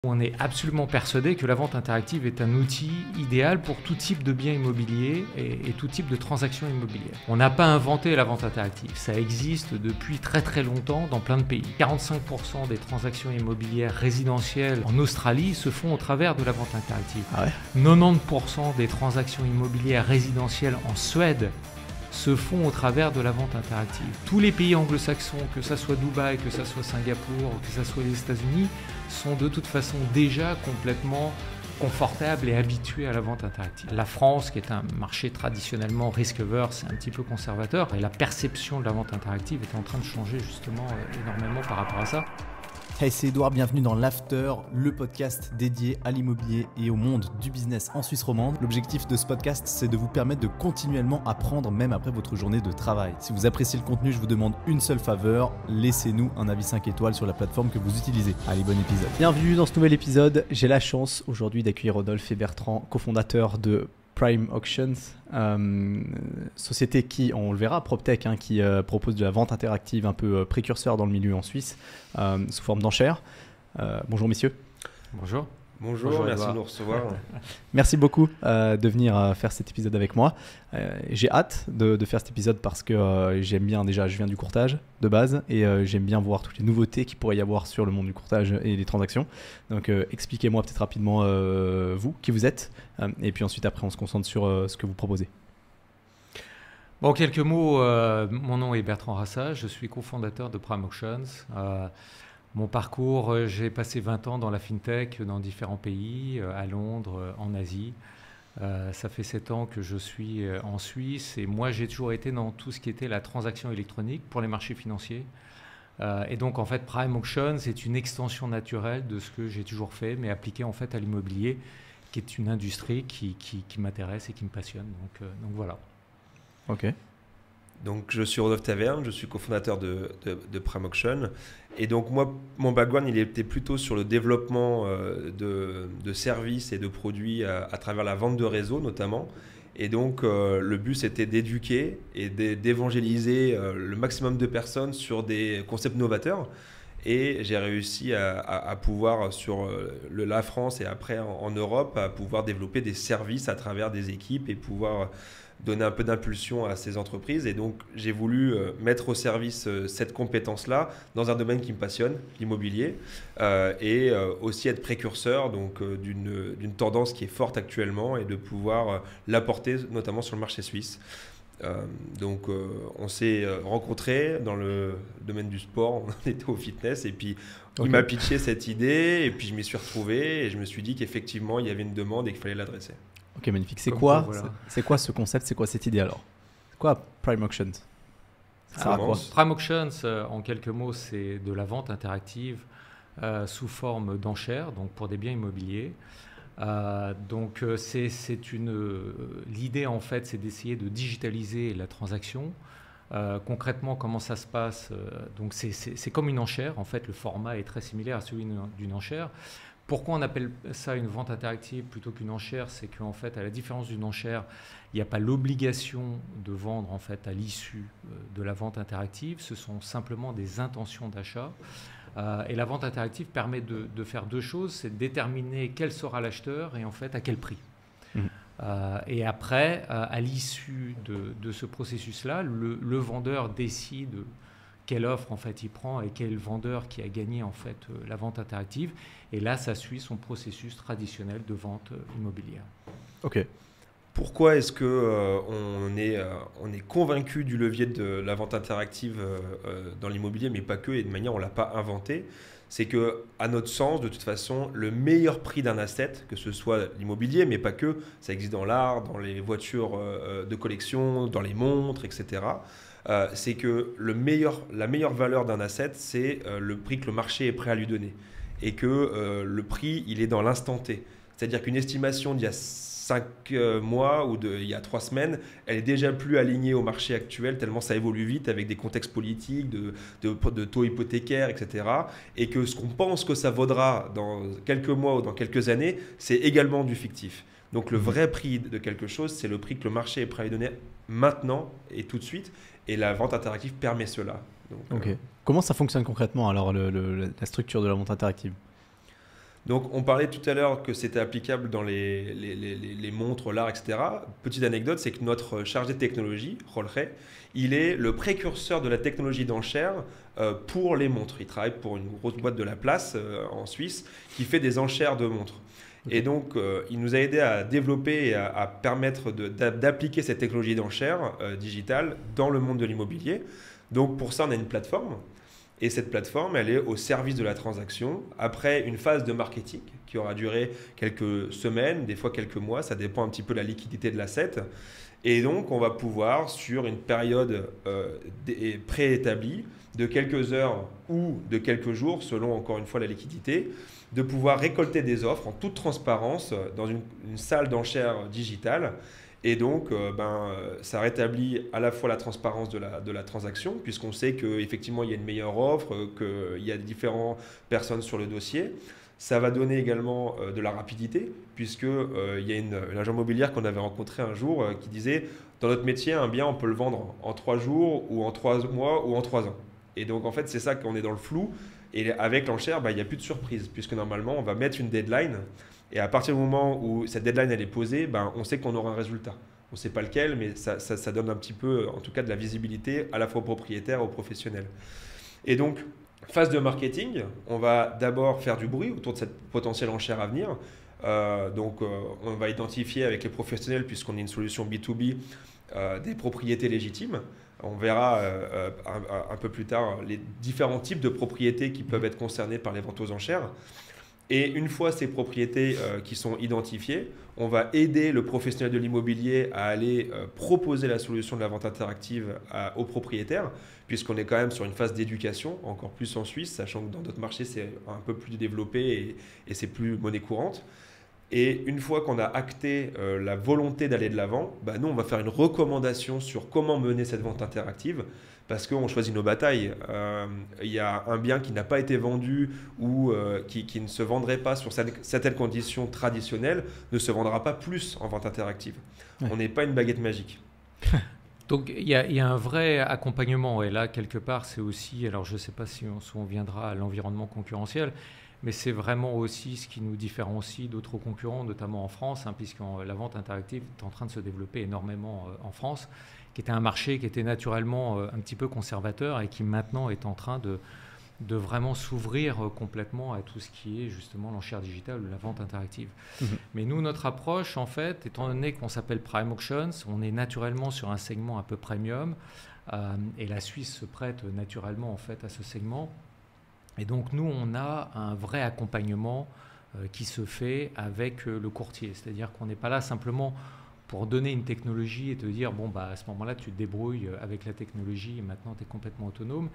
On est absolument persuadé que la vente interactive est un outil idéal pour tout type de biens immobiliers et tout type de transactions immobilières. On n'a pas inventé la vente interactive, ça existe depuis très très longtemps dans plein de pays. 45% des transactions immobilières résidentielles en Australie se font au travers de la vente interactive. 90% des transactions immobilières résidentielles en Suède se font au travers de la vente interactive. Tous les pays anglo-saxons, que ce soit Dubaï, que ce soit Singapour, que ce soit les États-Unis, sont de toute façon déjà complètement confortables et habitués à la vente interactive. La France, qui est un marché traditionnellement risk-averse, un petit peu conservateur, et la perception de la vente interactive est en train de changer justement énormément par rapport à ça. Hey, c'est Edouard, bienvenue dans l'After, le podcast dédié à l'immobilier et au monde du business en Suisse romande. L'objectif de ce podcast, c'est de vous permettre de continuellement apprendre même après votre journée de travail. Si vous appréciez le contenu, je vous demande une seule faveur, laissez-nous un avis 5 étoiles sur la plateforme que vous utilisez. Allez, bon épisode. Bienvenue dans ce nouvel épisode. J'ai la chance aujourd'hui d'accueillir Rodolphe et Bertrand, cofondateurs de Prime Auctions, société qui, on le verra, PropTech, qui propose de la vente interactive un peu précurseur dans le milieu en Suisse, sous forme d'enchères. Bonjour messieurs. Bonjour. Bonjour, merci de nous recevoir. Merci beaucoup de venir faire cet épisode avec moi. J'ai hâte de faire cet épisode parce que j'aime bien, déjà je viens du courtage de base et j'aime bien voir toutes les nouveautés qu'il pourrait y avoir sur le monde du courtage et les transactions. Donc expliquez-moi peut-être rapidement vous, qui vous êtes, et puis ensuite après on se concentre sur ce que vous proposez. Bon, quelques mots. Mon nom est Bertrand Rassa, je suis cofondateur de Prime Auctions. Mon parcours, j'ai passé 20 ans dans la fintech dans différents pays, à Londres, en Asie. Ça fait 7 ans que je suis en Suisse et moi j'ai toujours été dans tout ce qui était la transaction électronique pour les marchés financiers. Et donc en fait Prime Auctions c'est une extension naturelle de ce que j'ai toujours fait mais appliqué en fait à l'immobilier qui est une industrie qui m'intéresse et qui me passionne. Donc voilà. Ok. Donc je suis Rodolphe Taverne, je suis cofondateur de Prime Auctions. Et donc moi, mon background, il était plutôt sur le développement de services et de produits à travers la vente de réseau notamment. Et donc le but c'était d'éduquer et d'évangéliser le maximum de personnes sur des concepts novateurs. Et j'ai réussi à pouvoir, sur la France et après en Europe, à pouvoir développer des services à travers des équipes et pouvoir donner un peu d'impulsion à ces entreprises. Et donc, j'ai voulu mettre au service cette compétence-là dans un domaine qui me passionne, l'immobilier, et aussi être précurseur d'une tendance qui est forte actuellement et de pouvoir l'apporter notamment sur le marché suisse. On s'est rencontrés dans le domaine du sport, on était au fitness et puis il m'a pitché cette idée et puis je m'y suis retrouvé et je me suis dit qu'effectivement il y avait une demande et qu'il fallait l'adresser. Ok, magnifique. C'est quoi ce concept, c'est quoi cette idée alors? C'est quoi Prime Auctions? Prime Auctions, en quelques mots, c'est de la vente interactive sous forme d'enchères, donc pour des biens immobiliers. L'idée en fait c'est d'essayer de digitaliser la transaction. Concrètement comment ça se passe, donc c'est comme une enchère en fait, le format est très similaire à celui d'une enchère. Pourquoi on appelle ça une vente interactive plutôt qu'une enchère? C'est qu'en fait à la différence d'une enchère il n'y a pas l'obligation de vendre en fait à l'issue de la vente interactive, ce sont simplement des intentions d'achat. Et la vente interactive permet de faire deux choses, c'est de déterminer quel sera l'acheteur et en fait à quel prix. Et après, à l'issue de ce processus-là, le vendeur décide quelle offre en fait il prend et quel vendeur qui a gagné en fait la vente interactive. Et là, ça suit son processus traditionnel de vente immobilière. Ok. Pourquoi est-ce qu'on est convaincu du levier de la vente interactive dans l'immobilier, mais pas que, et de manière on ne l'a pas inventé? C'est qu'à notre sens, de toute façon, le meilleur prix d'un asset, que ce soit l'immobilier, mais pas que, ça existe dans l'art, dans les voitures de collection, dans les montres, etc. C'est que la meilleure valeur d'un asset, c'est le prix que le marché est prêt à lui donner. Et que le prix, il est dans l'instant T. C'est-à-dire qu'une estimation d'il y a 5 mois ou il y a 3 semaines, elle est déjà plus alignée au marché actuel tellement ça évolue vite avec des contextes politiques, de taux hypothécaires, etc. Et que ce qu'on pense que ça vaudra dans quelques mois ou dans quelques années, c'est également du fictif. Donc le vrai prix de quelque chose, c'est le prix que le marché est prêt à lui donner maintenant et tout de suite. Et la vente interactive permet cela. Donc, Comment ça fonctionne concrètement alors la structure de la vente interactive? Donc, on parlait tout à l'heure que c'était applicable dans les montres, l'art, etc. Petite anecdote, c'est que notre chargé de technologie, Jorge, il est le précurseur de la technologie d'enchères pour les montres. Il travaille pour une grosse boîte de la place en Suisse qui fait des enchères de montres. Et donc, il nous a aidé à développer et à permettre d'appliquer cette technologie d'enchères digitale dans le monde de l'immobilier. Donc, pour ça, on a une plateforme. Et cette plateforme, elle est au service de la transaction après une phase de marketing qui aura duré quelques semaines, des fois quelques mois, ça dépend un petit peu de la liquidité de l'asset. Et donc, on va pouvoir, sur une période préétablie, de quelques heures ou de quelques jours, selon encore une fois la liquidité, de pouvoir récolter des offres en toute transparence dans une salle d'enchères digitale. Et donc, ça rétablit à la fois la transparence de la transaction, puisqu'on sait qu'effectivement, il y a une meilleure offre, qu'il y a différentes personnes sur le dossier. Ça va donner également de la rapidité, puisqu'il y a une agent immobilière qu'on avait rencontrée un jour qui disait « Dans notre métier, un bien, on peut le vendre en 3 jours, ou en 3 mois, ou en 3 ans. » Et donc, en fait, c'est ça qu'on est dans le flou. Et avec l'enchère, il n'y a plus de surprise, puisque normalement, on va mettre une deadline. Et à partir du moment où cette deadline elle est posée, on sait qu'on aura un résultat. On ne sait pas lequel, mais ça donne un petit peu, en tout cas, de la visibilité à la fois aux propriétaires et aux professionnels. Et donc, phase de marketing, on va d'abord faire du bruit autour de cette potentielle enchère à venir. On va identifier avec les professionnels, puisqu'on est une solution B2B, des propriétés légitimes. On verra un peu plus tard les différents types de propriétés qui peuvent être concernées par les ventes aux enchères. Et une fois ces propriétés qui sont identifiées, on va aider le professionnel de l'immobilier à aller proposer la solution de la vente interactive aux propriétaires, puisqu'on est quand même sur une phase d'éducation, encore plus en Suisse, sachant que dans d'autres marchés, c'est un peu plus développé et c'est plus monnaie courante. Et une fois qu'on a acté la volonté d'aller de l'avant, nous, on va faire une recommandation sur comment mener cette vente interactive, parce qu'on choisit nos batailles. Il y a un bien qui n'a pas été vendu ou qui ne se vendrait pas sur certaines conditions traditionnelles, ne se vendra pas plus en vente interactive. Ouais. On n'est pas une baguette magique. Donc il y a un vrai accompagnement. Et là, quelque part, c'est aussi, alors je ne sais pas si on viendra à l'environnement concurrentiel, mais c'est vraiment aussi ce qui nous différencie d'autres concurrents, notamment en France, puisque la vente interactive est en train de se développer énormément en France, qui était un marché qui était naturellement un petit peu conservateur et qui maintenant est en train de vraiment s'ouvrir complètement à tout ce qui est justement l'enchère digitale ou la vente interactive. Mais nous, notre approche, en fait, étant donné qu'on s'appelle Prime Auctions, on est naturellement sur un segment un peu premium et la Suisse se prête naturellement en fait à ce segment. Et donc nous, on a un vrai accompagnement qui se fait avec le courtier. C'est-à-dire qu'on n'est pas là simplement pour donner une technologie et te dire, à ce moment-là, tu te débrouilles avec la technologie et maintenant, tu es complètement autonome.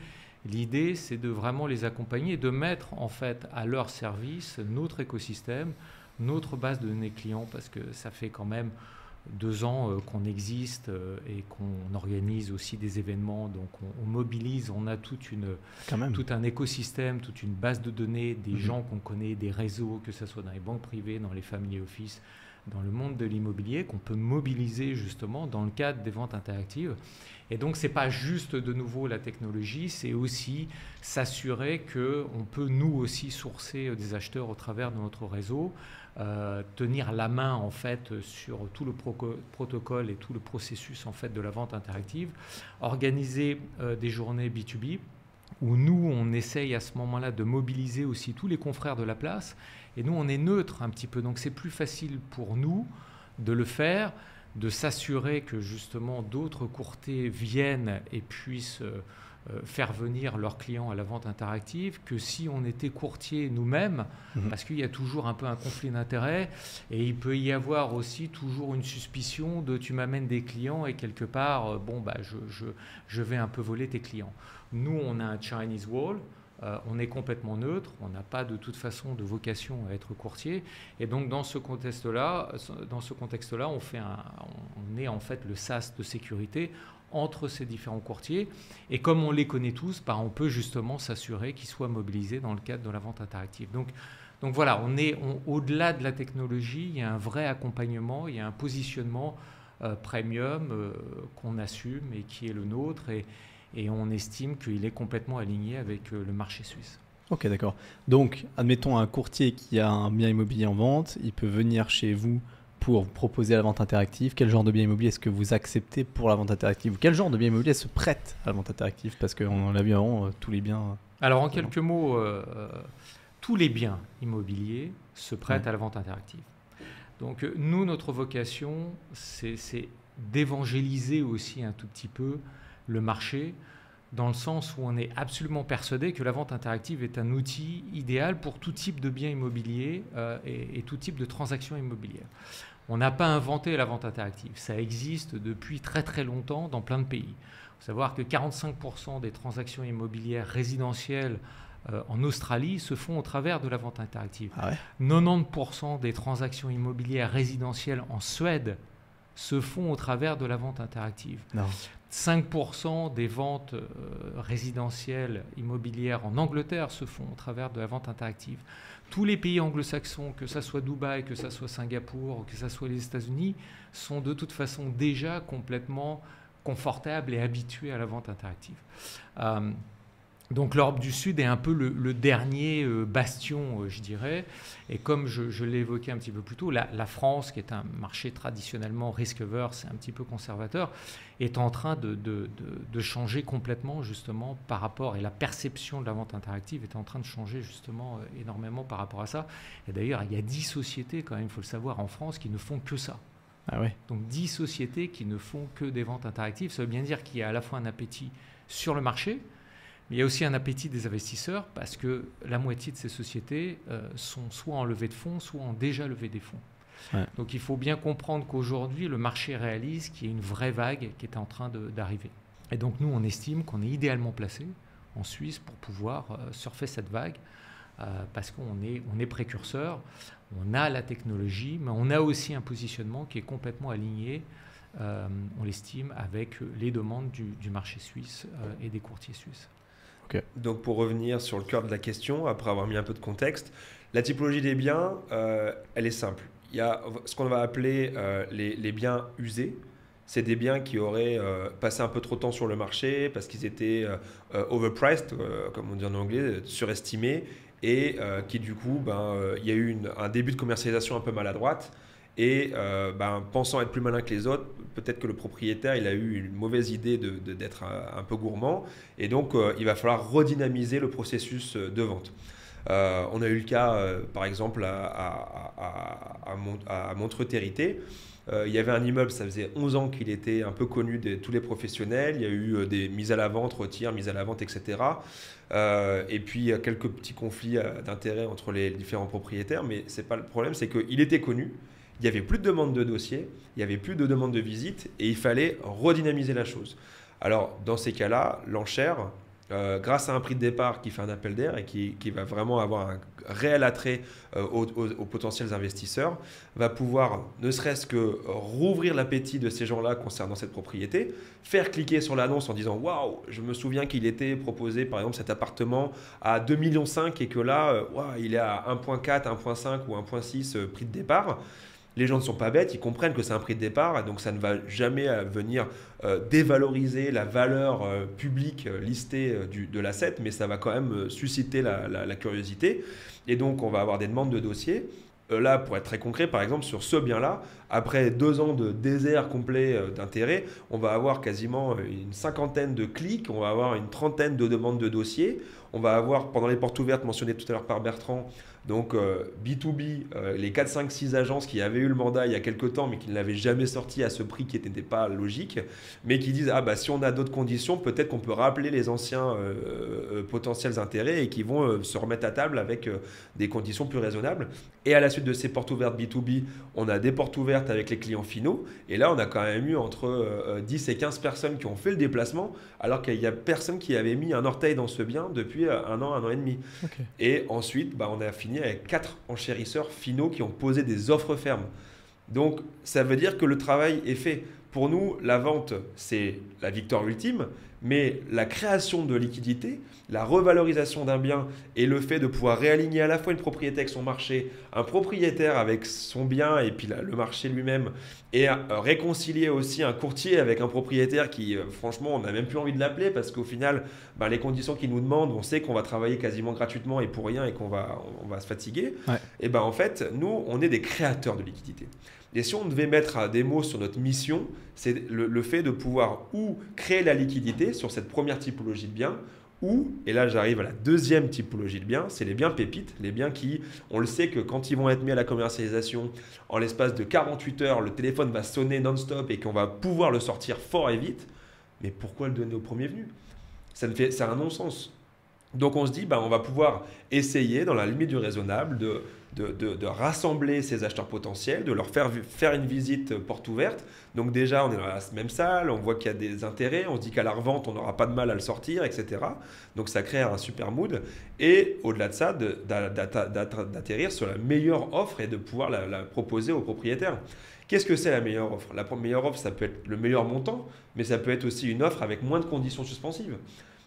L'idée, c'est de vraiment les accompagner et de mettre en fait à leur service notre écosystème, notre base de données clients, parce que ça fait quand même 2 ans qu'on existe et qu'on organise aussi des événements. Donc, on mobilise, on a tout un écosystème, toute une base de données, des gens qu'on connaît, des réseaux, que ce soit dans les banques privées, dans les family office, dans le monde de l'immobilier, qu'on peut mobiliser justement dans le cadre des ventes interactives. Et donc, ce n'est pas juste de nouveau la technologie, c'est aussi s'assurer qu'on peut nous aussi sourcer des acheteurs au travers de notre réseau, tenir la main en fait sur tout le protocole et tout le processus en fait de la vente interactive, organiser des journées B2B où nous on essaye à ce moment-là de mobiliser aussi tous les confrères de la place et nous on est neutre un petit peu, donc c'est plus facile pour nous de le faire, de s'assurer que justement d'autres courtiers viennent et puissent faire venir leurs clients à la vente interactive que si on était courtier nous-mêmes, parce qu'il y a toujours un peu un conflit d'intérêts et il peut y avoir aussi toujours une suspicion de tu m'amènes des clients et quelque part, je vais un peu voler tes clients. Nous, on a un Chinese Wall, on est complètement neutre, on n'a pas de toute façon de vocation à être courtier et donc dans ce contexte-là, on est en fait le sas de sécurité entre ces différents courtiers et comme on les connaît tous, on peut justement s'assurer qu'ils soient mobilisés dans le cadre de la vente interactive. Donc voilà, au-delà de la technologie, il y a un vrai accompagnement, il y a un positionnement premium qu'on assume et qui est le nôtre et on estime qu'il est complètement aligné avec le marché suisse. Ok, d'accord. Donc, admettons un courtier qui a un bien immobilier en vente, il peut venir chez vous pour proposer la vente interactive. Quel genre de bien immobilier est-ce que vous acceptez pour la vente interactive? Ou quel genre de bien immobilier se prête à la vente interactive? Parce qu'on l'a vu avant, tous les biens... Alors en quelques mots, tous les biens immobiliers se prêtent à la vente interactive. Donc nous, notre vocation, c'est d'évangéliser aussi un tout petit peu le marché, dans le sens où on est absolument persuadé que la vente interactive est un outil idéal pour tout type de biens immobiliers et tout type de transactions immobilières. On n'a pas inventé la vente interactive, ça existe depuis très très longtemps dans plein de pays. Il faut savoir que 45% des transactions immobilières résidentielles en Australie se font au travers de la vente interactive. Ah ouais. 90% des transactions immobilières résidentielles en Suède se font au travers de la vente interactive. Non. 5% des ventes résidentielles immobilières en Angleterre se font au travers de la vente interactive. Tous les pays anglo-saxons, que ce soit Dubaï, que ce soit Singapour, que ce soit les États-Unis, sont de toute façon déjà complètement confortables et habitués à la vente interactive. Donc l'Europe du Sud est un peu le dernier bastion, je dirais. Et comme je l'ai évoqué un petit peu plus tôt, la France, qui est un marché traditionnellement risk-averse, un petit peu conservateur, est en train de changer complètement justement par rapport, et la perception de la vente interactive est en train de changer justement énormément par rapport à ça. Et d'ailleurs, il y a 10 sociétés, quand même, il faut le savoir, en France, qui ne font que ça. Ah ouais. Donc 10 sociétés qui ne font que des ventes interactives. Ça veut bien dire qu'il y a à la fois un appétit sur le marché, mais il y a aussi un appétit des investisseurs parce que la moitié de ces sociétés sont soit en levée de fonds, soit ont déjà levé des fonds. Ouais. Donc il faut bien comprendre qu'aujourd'hui, le marché réalise qu'il y a une vraie vague qui est en train d'arriver. Et donc nous, on estime qu'on est idéalement placé en Suisse pour pouvoir surfer cette vague parce qu'on est précurseur, on a la technologie, mais on a aussi un positionnement qui est complètement aligné, on l'estime, avec les demandes du marché suisse et des courtiers suisses. Okay. Donc pour revenir sur le cœur de la question, après avoir mis un peu de contexte, la typologie des biens, elle est simple. Il y a ce qu'on va appeler les biens usés. C'est des biens qui auraient passé un peu trop de temps sur le marché parce qu'ils étaient overpriced, comme on dit en anglais, surestimés, et qui du coup, il y a eu un début de commercialisation un peu maladroite. Et pensant être plus malin que les autres, peut-être que le propriétaire il a eu une mauvaise idée d'être un peu gourmand. Et donc, il va falloir redynamiser le processus de vente. On a eu le cas, par exemple, à Montreux-Territé. Il y avait un immeuble, ça faisait 11 ans qu'il était un peu connu de tous les professionnels. Il y a eu des mises à la vente, retirs, mises à la vente, etc. Et puis, quelques petits conflits d'intérêts entre les différents propriétaires. Mais ce n'est pas le problème, c'est qu'il était connu. Il n'y avait plus de demande de dossier, il n'y avait plus de demande de visite et il fallait redynamiser la chose. Alors, dans ces cas-là, l'enchère, grâce à un prix de départ qui fait un appel d'air et qui va vraiment avoir un réel attrait aux potentiels investisseurs, va pouvoir ne serait-ce que rouvrir l'appétit de ces gens-là concernant cette propriété, faire cliquer sur l'annonce en disant « Waouh, je me souviens qu'il était proposé par exemple cet appartement à 2,5 millions et que là, il est à 1,4, 1,5 ou 1,6 prix de départ ». Les gens ne sont pas bêtes, ils comprennent que c'est un prix de départ, donc ça ne va jamais venir dévaloriser la valeur publique listée de l'asset, mais ça va quand même susciter la curiosité. Et donc, on va avoir des demandes de dossiers. Là, pour être très concret, par exemple, sur ce bien-là, après 2 ans de désert complet d'intérêt, on va avoir quasiment une 50aine de clics, on va avoir une 30aine de demandes de dossiers. On va avoir, pendant les portes ouvertes mentionnées tout à l'heure par Bertrand, donc B2B, les 4, 5, 6 agences qui avaient eu le mandat il y a quelques temps, mais qui ne l'avaient jamais sorti à ce prix qui n'était pas logique, mais qui disent si on a d'autres conditions, peut-être qu'on peut rappeler les anciens potentiels intérêts et qui vont se remettre à table avec des conditions plus raisonnables. Et à la suite de ces portes ouvertes B2B, on a des portes ouvertes avec les clients finaux. Et là, on a quand même eu entre 10 et 15 personnes qui ont fait le déplacement, alors qu'il n'y a personne qui avait mis un orteil dans ce bien depuis 1 an et demi. Okay. Et ensuite, on a fini avec 4 enchérisseurs finaux qui ont posé des offres fermes. Donc, ça veut dire que le travail est fait. Pour nous, la vente, c'est la victoire ultime, mais la création de liquidité, la revalorisation d'un bien et le fait de pouvoir réaligner à la fois une propriété avec son marché, un propriétaire avec son bien et puis le marché lui-même, et réconcilier aussi un courtier avec un propriétaire qui, franchement, on n'a même plus envie de l'appeler parce qu'au final, les conditions qu'il nous demande, on sait qu'on va travailler quasiment gratuitement et pour rien et qu'on va se fatiguer. Ouais. Et en fait, nous, on est des créateurs de liquidité. Et si on devait mettre des mots sur notre mission, c'est le fait de pouvoir ou créer la liquidité sur cette première typologie de biens, ou, et là j'arrive à la deuxième typologie de biens, c'est les biens pépites, les biens qui, on le sait que quand ils vont être mis à la commercialisation, en l'espace de 48 heures, le téléphone va sonner non-stop et qu'on va pouvoir le sortir fort et vite. Mais pourquoi le donner au premier venu ? C'est un non-sens. Donc on se dit, on va pouvoir essayer, dans la limite du raisonnable, de rassembler ces acheteurs potentiels, de leur faire une visite porte ouverte. Donc déjà, on est dans la même salle, on voit qu'il y a des intérêts, on se dit qu'à la revente, on n'aura pas de mal à le sortir, etc. Donc ça crée un super mood. Et au-delà de ça, d'atterrir sur la meilleure offre et de pouvoir la proposer aux propriétaires. Qu'est-ce que c'est la meilleure offre ? La meilleure offre, ça peut être le meilleur montant, mais ça peut être aussi une offre avec moins de conditions suspensives.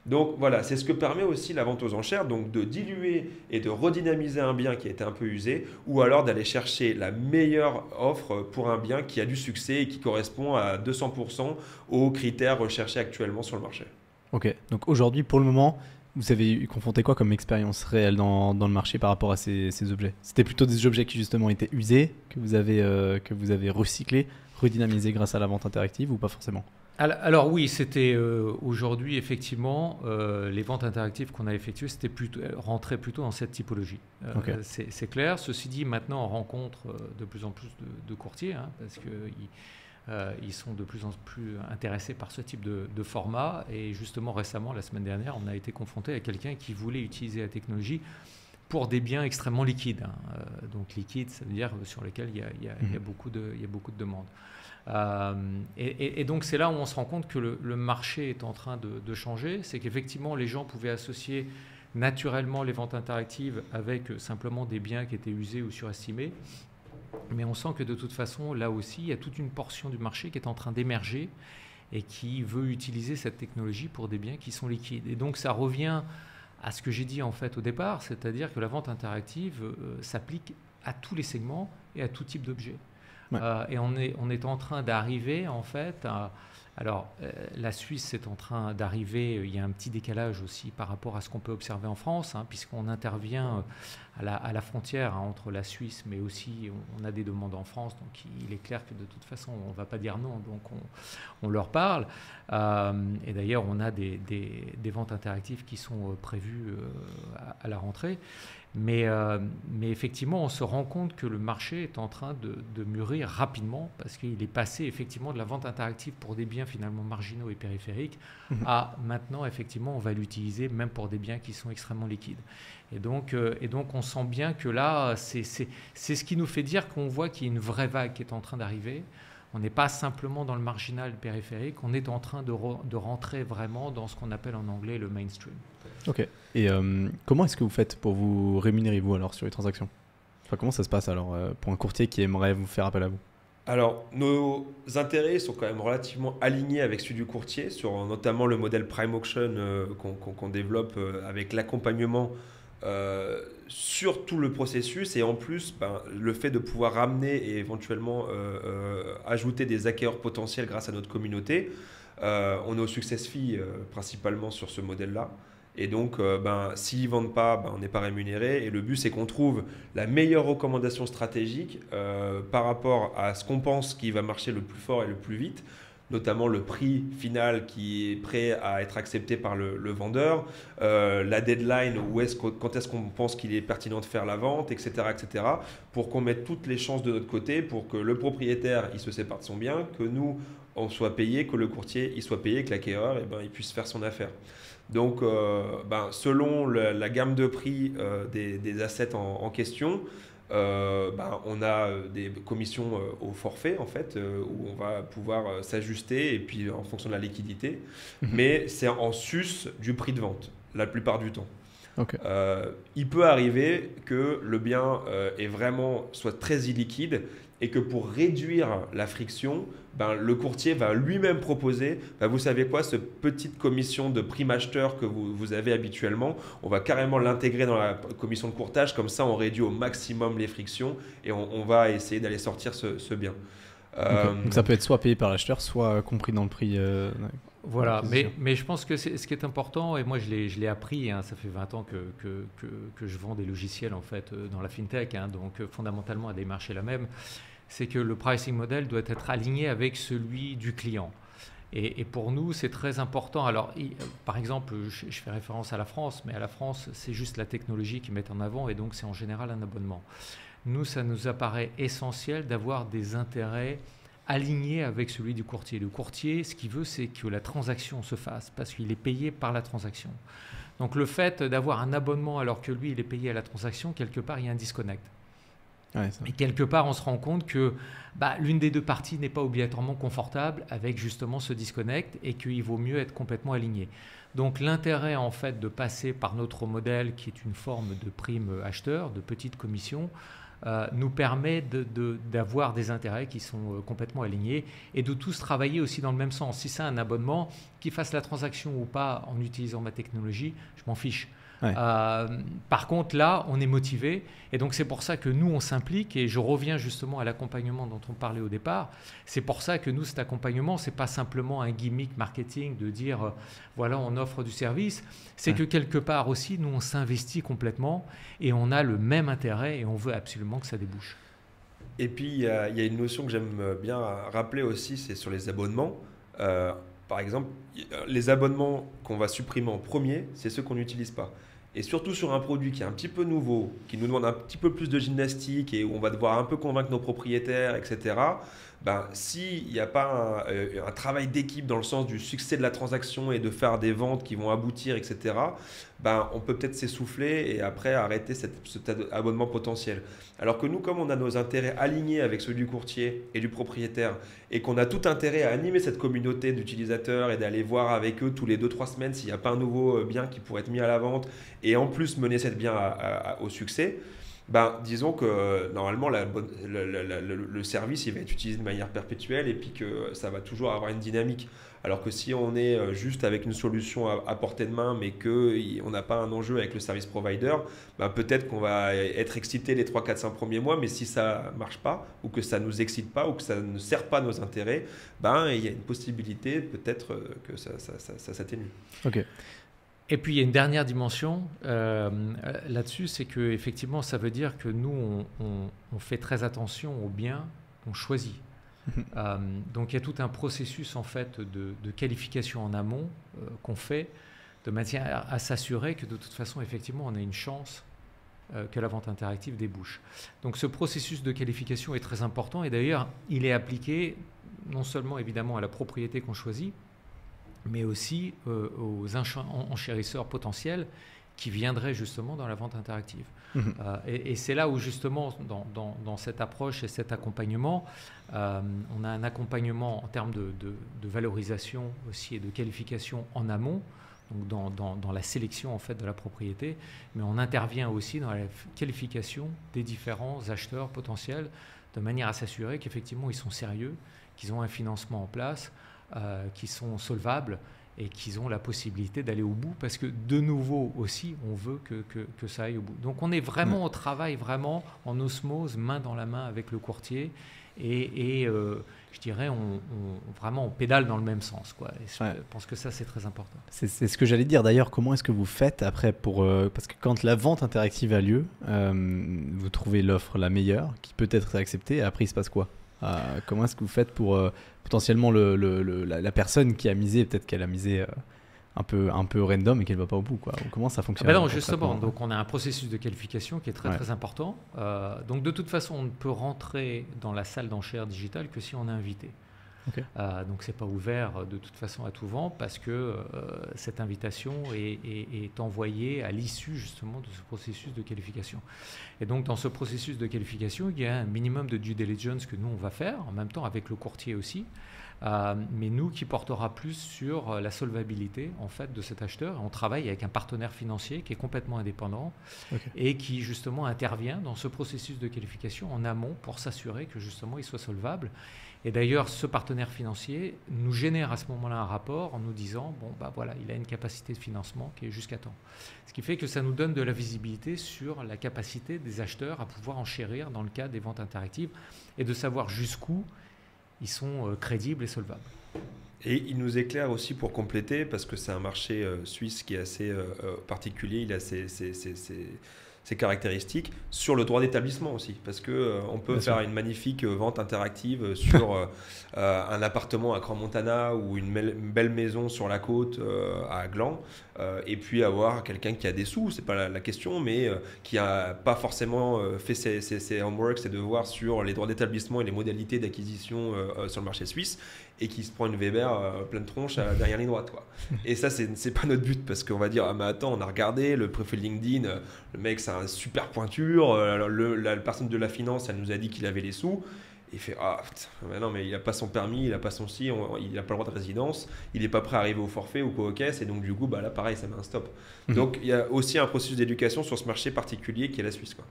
Donc voilà, c'est ce que permet aussi la vente aux enchères, donc de diluer et de redynamiser un bien qui a été un peu usé, ou alors d'aller chercher la meilleure offre pour un bien qui a du succès et qui correspond à 200% aux critères recherchés actuellement sur le marché. Ok, donc aujourd'hui, pour le moment, vous avez confronté quoi comme expérience réelle dans le marché par rapport à ces objets ? C'était plutôt des objets qui justement étaient usés, que vous avez recyclés, redynamisés grâce à la vente interactive ou pas forcément ? Alors oui, c'était aujourd'hui effectivement les ventes interactives qu'on a effectuées, c'était rentrait plutôt dans cette typologie. Okay. C'est clair. Ceci dit, maintenant on rencontre de plus en plus de courtiers parce qu'ils sont de plus en plus intéressés par ce type de format. Et justement récemment, la semaine dernière, on a été confronté à quelqu'un qui voulait utiliser la technologie pour des biens extrêmement liquides. Donc liquides, ça veut dire sur lesquels il y a beaucoup de demandes. Et donc c'est là où on se rend compte que le marché est en train de changer. C'est qu'effectivement les gens pouvaient associer naturellement les ventes interactives avec simplement des biens qui étaient usés ou surestimés. Mais on sent que de toute façon, là aussi, il y a toute une portion du marché qui est en train d'émerger et qui veut utiliser cette technologie pour des biens qui sont liquides. Et donc ça revient à ce que j'ai dit en fait au départ, c'est-à-dire que la vente interactive s'applique à tous les segments et à tout type d'objets. Ouais. Et on est en train d'arriver en fait à... Alors, la Suisse est en train d'arriver, il y a un petit décalage aussi par rapport à ce qu'on peut observer en France, puisqu'on intervient à la frontière entre la Suisse, mais aussi on a des demandes en France, donc il est clair que de toute façon, on ne va pas dire non, donc on leur parle. Et d'ailleurs, on a des ventes interactives qui sont prévues à la rentrée. Mais effectivement, on se rend compte que le marché est en train de mûrir rapidement parce qu'il est passé effectivement de la vente interactive pour des biens finalement marginaux et périphériques à maintenant, effectivement, on va l'utiliser même pour des biens qui sont extrêmement liquides. Et donc on sent bien que là, c'est ce qui nous fait dire qu'on voit qu'il y a une vraie vague qui est en train d'arriver. On n'est pas simplement dans le marginal périphérique, on est en train de rentrer vraiment dans ce qu'on appelle en anglais le mainstream. Ok. Et comment est-ce que vous faites pour vous rémunérer, vous, alors, sur les transactions ? Enfin, comment ça se passe, alors, pour un courtier qui aimerait vous faire appel à vous ? Alors, nos intérêts sont quand même relativement alignés avec ceux du courtier, sur notamment le modèle Prime Auction qu'on développe avec l'accompagnement sur tout le processus et en plus le fait de pouvoir ramener et éventuellement ajouter des acquéreurs potentiels grâce à notre communauté. On est au success fee principalement sur ce modèle-là. Et donc, s'ils ne vendent pas, on n'est pas rémunéré. Et le but, c'est qu'on trouve la meilleure recommandation stratégique par rapport à ce qu'on pense qui va marcher le plus fort et le plus vite, notamment le prix final qui est prêt à être accepté par le vendeur, la deadline, quand est-ce qu'on pense qu'il est pertinent de faire la vente, etc., pour qu'on mette toutes les chances de notre côté pour que le propriétaire il se sépare de son bien, que nous, on soit payé, que le courtier il soit payé, que l'acquéreur il puisse faire son affaire. Donc, selon la gamme de prix des assets en question, on a des commissions au forfait en fait, où on va pouvoir s'ajuster et puis en fonction de la liquidité. Mais c'est en sus du prix de vente la plupart du temps. Okay. Il peut arriver que le bien soit très illiquide et que pour réduire la friction, le courtier va lui-même proposer, vous savez quoi, cette petite commission de prime acheteur que vous avez habituellement, on va carrément l'intégrer dans la commission de courtage, comme ça on réduit au maximum les frictions et on va essayer d'aller sortir ce bien. Okay. Donc ça peut être soit payé par l'acheteur, soit compris dans le prix. Voilà, mais je pense que ce qui est important, et moi je l'ai appris, ça fait 20 ans que je vends des logiciels en fait dans la fintech, donc fondamentalement la démarche est la même, c'est que le pricing model doit être aligné avec celui du client. Et pour nous, c'est très important. Alors, par exemple, je fais référence à la France, mais à la France, c'est juste la technologie qu'ils mettent en avant, et donc c'est en général un abonnement. Nous, ça nous apparaît essentiel d'avoir des intérêts aligné avec celui du courtier. Le courtier, ce qu'il veut, c'est que la transaction se fasse parce qu'il est payé par la transaction. Donc le fait d'avoir un abonnement alors que lui, il est payé à la transaction, quelque part, il y a un disconnect. Ouais, et quelque part, on se rend compte que l'une des deux parties n'est pas obligatoirement confortable avec justement ce disconnect et qu'il vaut mieux être complètement aligné. Donc l'intérêt en fait de passer par notre modèle qui est une forme de prime acheteur, de petite commission, nous permet d'avoir des intérêts qui sont complètement alignés et de tous travailler aussi dans le même sens. Si c'est un abonnement, qu'il fasse la transaction ou pas en utilisant ma technologie, je m'en fiche. Ouais. Par contre, là, on est motivé et donc c'est pour ça que nous, on s'implique et je reviens justement à l'accompagnement dont on parlait au départ. C'est pour ça que nous, cet accompagnement, ce n'est pas simplement un gimmick marketing de dire voilà, on offre du service. C'est que quelque part aussi, nous, on s'investit complètement et on a le même intérêt et on veut absolument que ça débouche. Et puis, il y a une notion que j'aime bien rappeler aussi, c'est sur les abonnements. Par exemple, les abonnements qu'on va supprimer en premier, c'est ceux qu'on n'utilise pas. Et surtout sur un produit qui est un petit peu nouveau, qui nous demande un petit peu plus de gymnastique et où on va devoir un peu convaincre nos propriétaires, etc. S'il n'y a pas un travail d'équipe dans le sens du succès de la transaction et de faire des ventes qui vont aboutir, etc., on peut peut-être s'essouffler et après arrêter cet abonnement potentiel. Alors que nous, comme on a nos intérêts alignés avec ceux du courtier et du propriétaire et qu'on a tout intérêt à animer cette communauté d'utilisateurs et d'aller voir avec eux tous les 2-3 semaines s'il n'y a pas un nouveau bien qui pourrait être mis à la vente et en plus mener cette bien au succès, disons que normalement le service il va être utilisé de manière perpétuelle et puis que ça va toujours avoir une dynamique. Alors que si on est juste avec une solution à portée de main mais qu'on n'a pas un enjeu avec le service provider, peut-être qu'on va être excité les 3, 4, 5 premiers mois, mais si ça ne marche pas ou que ça ne nous excite pas ou que ça ne sert pas nos intérêts, il y a une possibilité peut-être que ça s'atténue. Ok. Et puis il y a une dernière dimension là-dessus, c'est qu'effectivement ça veut dire que nous on fait très attention aux biens qu'on choisit. Donc il y a tout un processus en fait de qualification en amont qu'on fait de manière à s'assurer que de toute façon effectivement on a une chance que la vente interactive débouche. Donc ce processus de qualification est très important et d'ailleurs il est appliqué non seulement évidemment à la propriété qu'on choisit, mais aussi aux enchérisseurs potentiels qui viendraient justement dans la vente interactive. Et c'est là où justement, dans cette approche et cet accompagnement, on a un accompagnement en termes de valorisation aussi et de qualification en amont, donc dans la sélection en fait de la propriété, mais on intervient aussi dans la qualification des différents acheteurs potentiels de manière à s'assurer qu'effectivement ils sont sérieux, qu'ils ont un financement en place, qui sont solvables et qu'ils ont la possibilité d'aller au bout parce que de nouveau aussi on veut que ça aille au bout. Donc on est vraiment au travail, vraiment en osmose, main dans la main avec le courtier et je dirais vraiment on pédale dans le même sens, quoi. Et je pense que ça c'est très important. C'est ce que j'allais dire d'ailleurs. Comment est-ce que vous faites après parce que quand la vente interactive a lieu, vous trouvez l'offre la meilleure qui peut être acceptée et après il se passe quoi? Comment est-ce que vous faites pour potentiellement la personne qui a misé, peut-être qu'elle a misé un peu random et qu'elle ne va pas au bout, quoi. Comment ça fonctionne? Non, justement, donc on a un processus de qualification qui est très très important. Donc de toute façon, on ne peut rentrer dans la salle d'enchères digitale que si on est invité. Okay. Donc c'est pas ouvert de toute façon à tout vent parce que cette invitation est envoyée à l'issue justement de ce processus de qualification. Et donc dans ce processus de qualification, il y a un minimum de due diligence que nous on va faire, en même temps avec le courtier aussi, mais nous qui portera plus sur la solvabilité en fait de cet acheteur. On travaille avec un partenaire financier qui est complètement indépendant et qui justement intervient dans ce processus de qualification en amont pour s'assurer que justement il soit solvable. Et d'ailleurs, ce partenaire financier nous génère à ce moment-là un rapport en nous disant bon, bah voilà, il a une capacité de financement qui est jusqu'à temps. Ce qui fait que ça nous donne de la visibilité sur la capacité des acheteurs à pouvoir enchérir dans le cas des ventes interactives et de savoir jusqu'où ils sont crédibles et solvables. Et il nous éclaire aussi pour compléter, parce que c'est un marché suisse qui est assez particulier, il a ses caractéristiques, sur le droit d'établissement aussi, parce qu'on peut faire une magnifique vente interactive sur un appartement à Crans-Montana ou une belle maison sur la côte à Gland, et puis avoir quelqu'un qui a des sous, c'est pas la question, mais qui n'a pas forcément fait ses homework, c'est de voir sur les droits d'établissement et les modalités d'acquisition sur le marché suisse, et qui se prend une Weber pleine tronche derrière ligne droite, quoi. Et ça, c'est pas notre but, parce qu'on va dire, ah mais attends, on a regardé le profil LinkedIn, le mec c'est un super pointure, la personne de la finance, elle nous a dit qu'il avait les sous. Il fait ah putain, non mais il n'a pas son permis, il n'a pas son si, il n'a pas le droit de résidence, il n'est pas prêt à arriver au forfait ou quoi aux caisses, et donc du coup bah là pareil ça met un stop. Donc il y a aussi un processus d'éducation sur ce marché particulier qui est la Suisse, quoi.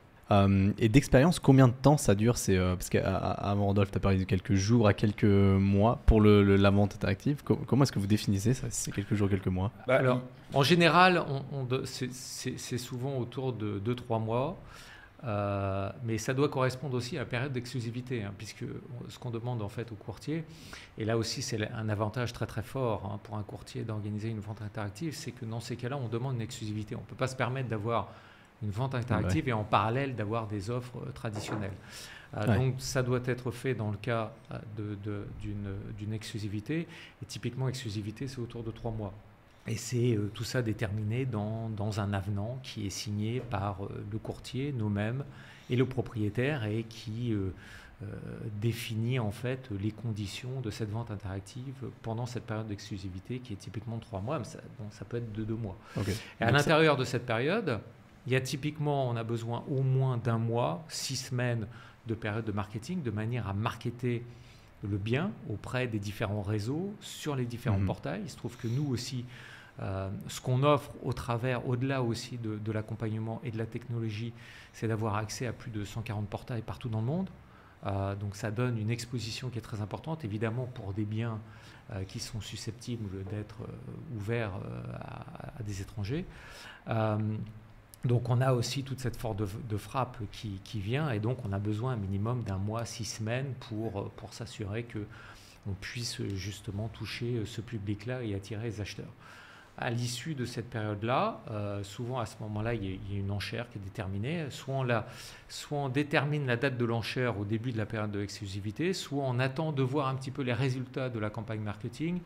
Et d'expérience, combien de temps ça dure? Parce qu'avant Rodolphe, tu as parlé de quelques jours à quelques mois pour la vente interactive. Comment est-ce que vous définissez ça, si c'est quelques jours, quelques mois? Alors, en général, c'est souvent autour de 2-3 mois. Mais ça doit correspondre aussi à la période d'exclusivité, puisque ce qu'on demande en fait au courtier, et là aussi c'est un avantage très très fort pour un courtier d'organiser une vente interactive, c'est que dans ces cas-là on demande une exclusivité. On ne peut pas se permettre d'avoir une vente interactive et en parallèle d'avoir des offres traditionnelles. Donc ça doit être fait dans le cas d'une exclusivité, et typiquement exclusivité c'est autour de 3 mois. Et c'est tout ça déterminé dans un avenant qui est signé par le courtier, nous-mêmes, et le propriétaire, et qui définit en fait les conditions de cette vente interactive pendant cette période d'exclusivité qui est typiquement de 3 mois, mais ça peut être de 2 mois. Okay. Et à l'intérieur de cette période, il y a typiquement, on a besoin au moins d'un mois, 6 semaines de période de marketing, de manière à marketer le bien auprès des différents réseaux, sur les différents portails. Il se trouve que nous aussi, ce qu'on offre au-delà aussi de l'accompagnement et de la technologie, c'est d'avoir accès à plus de 140 portails partout dans le monde. Donc ça donne une exposition qui est très importante, évidemment pour des biens qui sont susceptibles d'être ouverts à des étrangers. Donc on a aussi toute cette force de frappe qui vient, et donc on a besoin un minimum d'un mois, 6 semaines pour s'assurer qu'on puisse justement toucher ce public-là et attirer les acheteurs. À l'issue de cette période-là, souvent à ce moment-là, il y a une enchère qui est déterminée. Soit on détermine la date de l'enchère au début de la période de l'exclusivité, soit on attend de voir un petit peu les résultats de la campagne marketing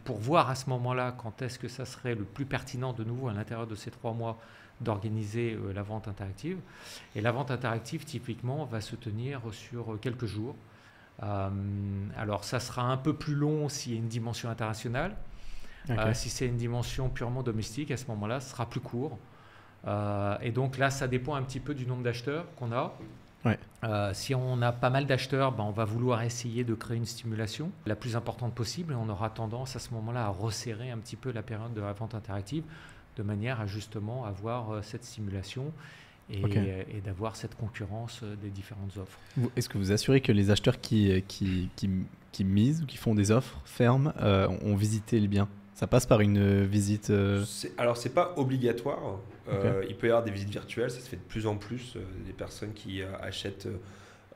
pour voir à ce moment-là quand est-ce que ça serait le plus pertinent de nouveau à l'intérieur de ces 3 mois d'organiser la vente interactive. Et la vente interactive, typiquement, va se tenir sur quelques jours. Alors, ça sera un peu plus long s'il y a une dimension internationale. Okay. Si c'est une dimension purement domestique, à ce moment-là, ce sera plus court. Et donc là, ça dépend un petit peu du nombre d'acheteurs qu'on a. Ouais. Si on a pas mal d'acheteurs, on va vouloir essayer de créer une stimulation la plus importante possible, et on aura tendance à ce moment-là à resserrer un petit peu la période de la vente interactive, de manière à justement avoir cette stimulation et d'avoir cette concurrence des différentes offres. Est-ce que vous assurez que les acheteurs qui misent ou qui font des offres fermes ont visité le bien? Ça passe par une visite Alors, ce n'est pas obligatoire. Il peut y avoir des visites virtuelles. Ça se fait de plus en plus. Des personnes qui achètent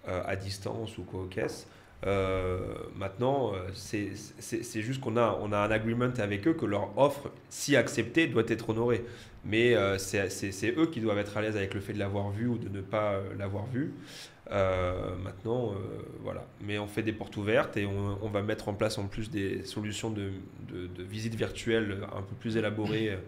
à distance ou quoi aux caisses. Maintenant, c'est juste qu'on a un agreement avec eux que leur offre, si acceptée, doit être honorée. Mais c'est eux qui doivent être à l'aise avec le fait de l'avoir vue ou de ne pas l'avoir vue. Maintenant, voilà. Mais on fait des portes ouvertes et on va mettre en place en plus des solutions de visite virtuelle un peu plus élaborées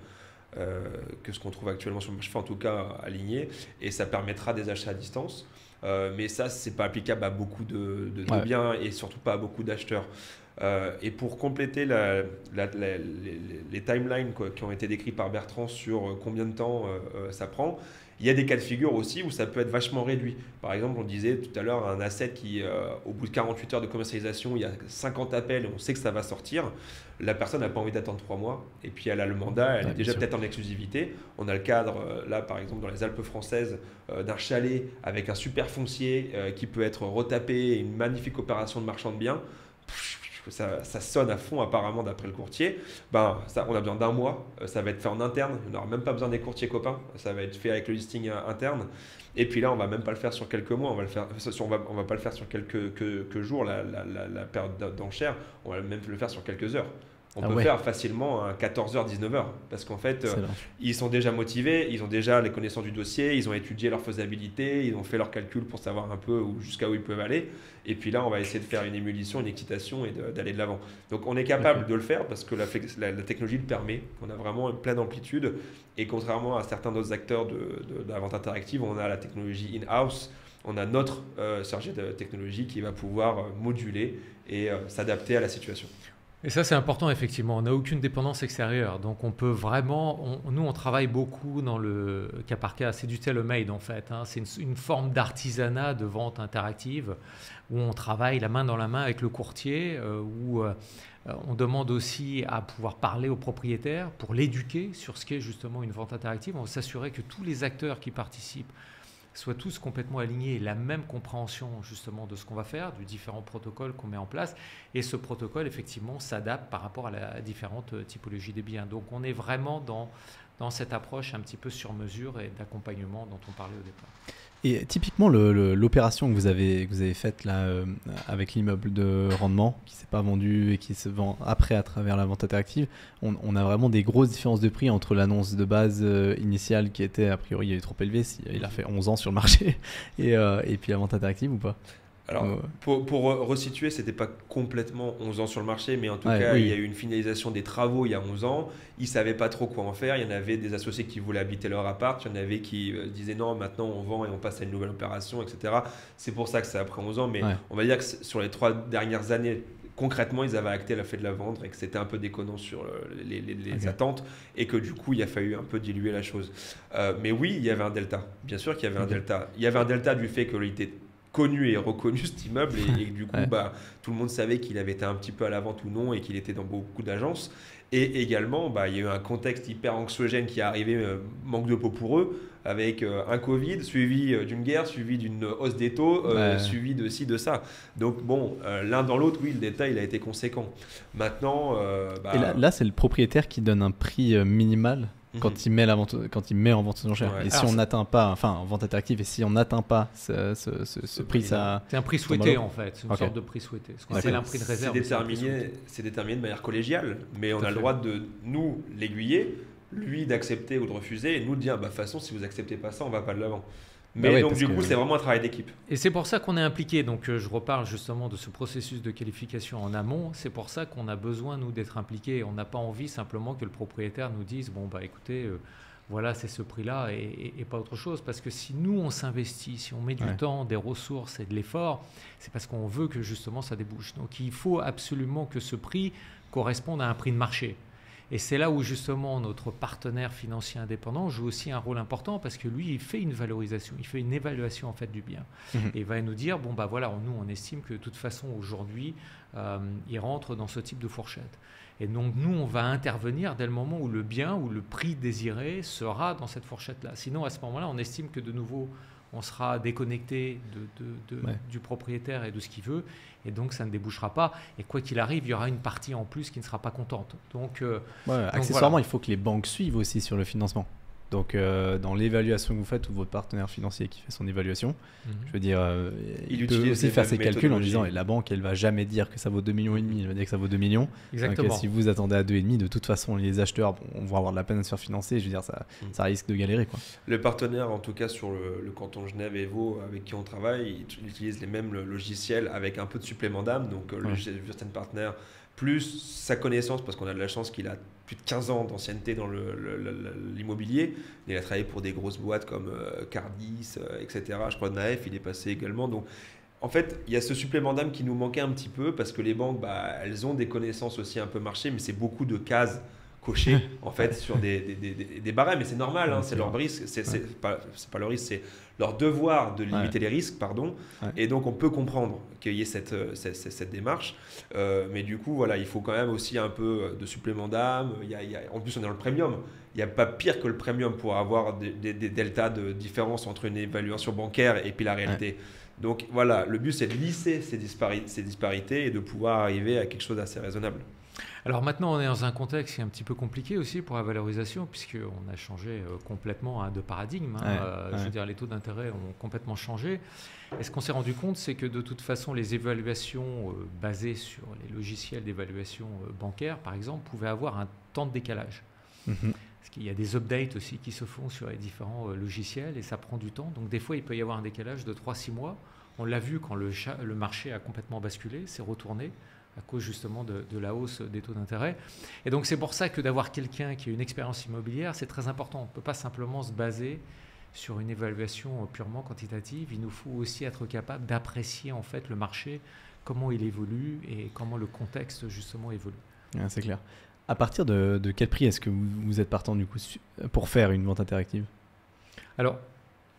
que ce qu'on trouve actuellement sur le marché, en tout cas alignées. Et ça permettra des achats à distance. Mais ça, c'est pas applicable à beaucoup de biens et surtout pas à beaucoup d'acheteurs. Et pour compléter les timelines qui ont été décrits par Bertrand sur combien de temps ça prend, il y a des cas de figure aussi où ça peut être vachement réduit. Par exemple, on disait tout à l'heure un asset qui, au bout de 48 heures de commercialisation, il y a 50 appels et on sait que ça va sortir. La personne n'a pas envie d'attendre 3 mois et puis elle a le mandat, elle est déjà peut-être en exclusivité. On a le cadre, là par exemple dans les Alpes françaises, d'un chalet avec un super foncier qui peut être retapé, une magnifique opération de marchand de biens. Ça sonne à fond apparemment d'après le courtier. Ça, on a besoin d'un mois, ça va être fait en interne, on n'aura même pas besoin des courtiers copains, ça va être fait avec le listing interne. Et puis là, on va même pas le faire sur quelques mois, on va pas le faire sur quelques jours, la période d'enchère, on va même le faire sur quelques heures. On peut faire facilement un 14h, 19h parce qu'en fait, ils sont déjà motivés, ils ont déjà les connaissances du dossier, ils ont étudié leur faisabilité, ils ont fait leurs calculs pour savoir un peu jusqu'à où ils peuvent aller. Et puis là, on va essayer de faire une émulation, une excitation et d'aller de l'avant. Donc, on est capable de le faire parce que la technologie le permet. On a vraiment une pleine amplitude. Et contrairement à certains d'autres acteurs de la vente interactive, on a la technologie in-house. On a notre chargé de technologie qui va pouvoir moduler et s'adapter à la situation. Et ça, c'est important, effectivement. On n'a aucune dépendance extérieure. Donc, on peut vraiment... nous, on travaille beaucoup dans le cas par cas. C'est du tailor-made, en fait. C'est une forme d'artisanat de vente interactive où on travaille la main dans la main avec le courtier, où on demande aussi à pouvoir parler au propriétaire pour l'éduquer sur ce qu'est justement une vente interactive. On va s'assurer que tous les acteurs qui participent soient tous complètement alignés et la même compréhension justement de ce qu'on va faire, du différents protocoles qu'on met en place. Et ce protocole, effectivement, s'adapte par rapport à la différentes typologies des biens. Donc, on est vraiment dans cette approche un petit peu sur mesure et d'accompagnement dont on parlait au départ. Et typiquement, l'opération que vous avez faite là, avec l'immeuble de rendement qui ne s'est pas vendu et qui se vend après à travers la vente interactive, on a vraiment des grosses différences de prix entre l'annonce de base initiale qui était a priori trop élevée, il a fait 11 ans sur le marché, et puis la vente interactive ou pas? Alors, pour resituer, ce n'était pas complètement 11 ans sur le marché, mais en tout cas, il y a eu une finalisation des travaux il y a 11 ans. Ils ne savaient pas trop quoi en faire. Il y en avait des associés qui voulaient habiter leur appart. Il y en avait qui disaient non, maintenant on vend et on passe à une nouvelle opération, etc. C'est pour ça que c'est après 11 ans. Mais on va dire que sur les 3 dernières années, concrètement, ils avaient acté la fait de la vendre et que c'était un peu déconnant sur les attentes et que du coup, il a fallu un peu diluer la chose. Mais oui, il y avait un delta. Bien sûr qu'il y avait un delta. Il y avait un delta du fait qu'il était connu et reconnu cet immeuble et du coup tout le monde savait qu'il avait été un petit peu à la vente ou non et qu'il était dans beaucoup d'agences. Et également il y a eu un contexte hyper anxiogène qui est arrivé, manque de peau pour eux, avec un Covid suivi d'une guerre, suivi d'une hausse des taux, suivi de ci, de ça. Donc l'un dans l'autre, oui, le détail il a été conséquent. Maintenant et là c'est le propriétaire qui donne un prix minimal quand il met en vente aux enchères. Et si on n'atteint pas, enfin en vente interactive, et si on n'atteint pas ce prix, ça... C'est un prix souhaité en fait, c'est une sorte de prix souhaité. C'est un prix de réserve. C'est déterminé de manière collégiale, mais on a le droit de nous l'aiguiller, lui d'accepter ou de refuser, et nous de dire, de toute façon, si vous acceptez pas ça, on va pas de l'avant. Mais donc du coup, c'est vraiment un travail d'équipe. Et c'est pour ça qu'on est impliqué. Donc je reparle justement de ce processus de qualification en amont. C'est pour ça qu'on a besoin, nous, d'être impliqués. On n'a pas envie simplement que le propriétaire nous dise, écoutez, voilà, c'est ce prix-là et pas autre chose. Parce que si nous, on s'investit, si on met du temps, des ressources et de l'effort, c'est parce qu'on veut que justement ça débouche. Donc il faut absolument que ce prix corresponde à un prix de marché. Et c'est là où justement notre partenaire financier indépendant joue aussi un rôle important parce que lui, il fait une valorisation, il fait une évaluation en fait du bien. Et il va nous dire, nous on estime que de toute façon aujourd'hui, il rentre dans ce type de fourchette. Et donc nous, on va intervenir dès le moment où le bien, ou le prix désiré sera dans cette fourchette-là. Sinon, à ce moment-là, on estime que de nouveau, on sera déconnecté du propriétaire et de ce qu'il veut, et donc ça ne débouchera pas. Et quoi qu'il arrive, il y aura une partie en plus qui ne sera pas contente. Donc, accessoirement, il faut que les banques suivent aussi sur le financement. Donc, dans l'évaluation que vous faites, ou votre partenaire financier qui fait son évaluation, je veux dire, il peut aussi faire ses calculs en disant, et la banque, elle ne va jamais dire que ça vaut 2,5 millions, elle va dire que ça vaut 2 millions. Exactement. Donc, si vous attendez à 2,5, de toute façon, les acheteurs vont avoir de la peine à se faire financer. Je veux dire, ça risque de galérer, quoi. Le partenaire, en tout cas sur le canton Genève et Vaud, avec qui on travaille, il utilise les mêmes logiciels avec un peu de supplément d'âme. Donc, le logiciel de Wursten Partner, plus sa connaissance, parce qu'on a de la chance qu'il a plus de 15 ans d'ancienneté dans l'immobilier. Il a travaillé pour des grosses boîtes comme Cardis, etc. Je crois Naef, il est passé également. Donc, en fait, il y a ce supplément d'âme qui nous manquait un petit peu parce que les banques, elles ont des connaissances aussi un peu marché, mais c'est beaucoup de cases cochées en fait sur des barèmes. Mais c'est normal, hein, c'est leur risque, c'est pas leur risque, c'est leur devoir de limiter les risques, pardon. Et donc on peut comprendre qu'il y ait cette démarche, mais du coup voilà, il faut quand même aussi un peu de supplément d'âme. En plus on est dans le premium. Il n'y a pas pire que le premium pour avoir des deltas de différence entre une évaluation bancaire et puis la réalité. Donc voilà, le but c'est de lisser ces disparités et de pouvoir arriver à quelque chose d'assez raisonnable. Alors maintenant, on est dans un contexte qui est un petit peu compliqué aussi pour la valorisation, puisqu'on a changé complètement de paradigme. Je veux dire, les taux d'intérêt ont complètement changé. Et ce qu'on s'est rendu compte, c'est que de toute façon, les évaluations basées sur les logiciels d'évaluation bancaire, par exemple, pouvaient avoir un temps de décalage. Parce qu'il y a des updates aussi qui se font sur les différents logiciels et ça prend du temps. Donc des fois, il peut y avoir un décalage de 3-6 mois. On l'a vu quand le marché a complètement basculé, s'est retourné à cause justement de la hausse des taux d'intérêt. Et donc c'est pour ça que d'avoir quelqu'un qui a une expérience immobilière, c'est très important. On ne peut pas simplement se baser sur une évaluation purement quantitative. Il nous faut aussi être capable d'apprécier en fait le marché, comment il évolue et comment le contexte justement évolue. C'est clair. À partir de quel prix est-ce que vous êtes partant du coup pour faire une vente interactive? Alors,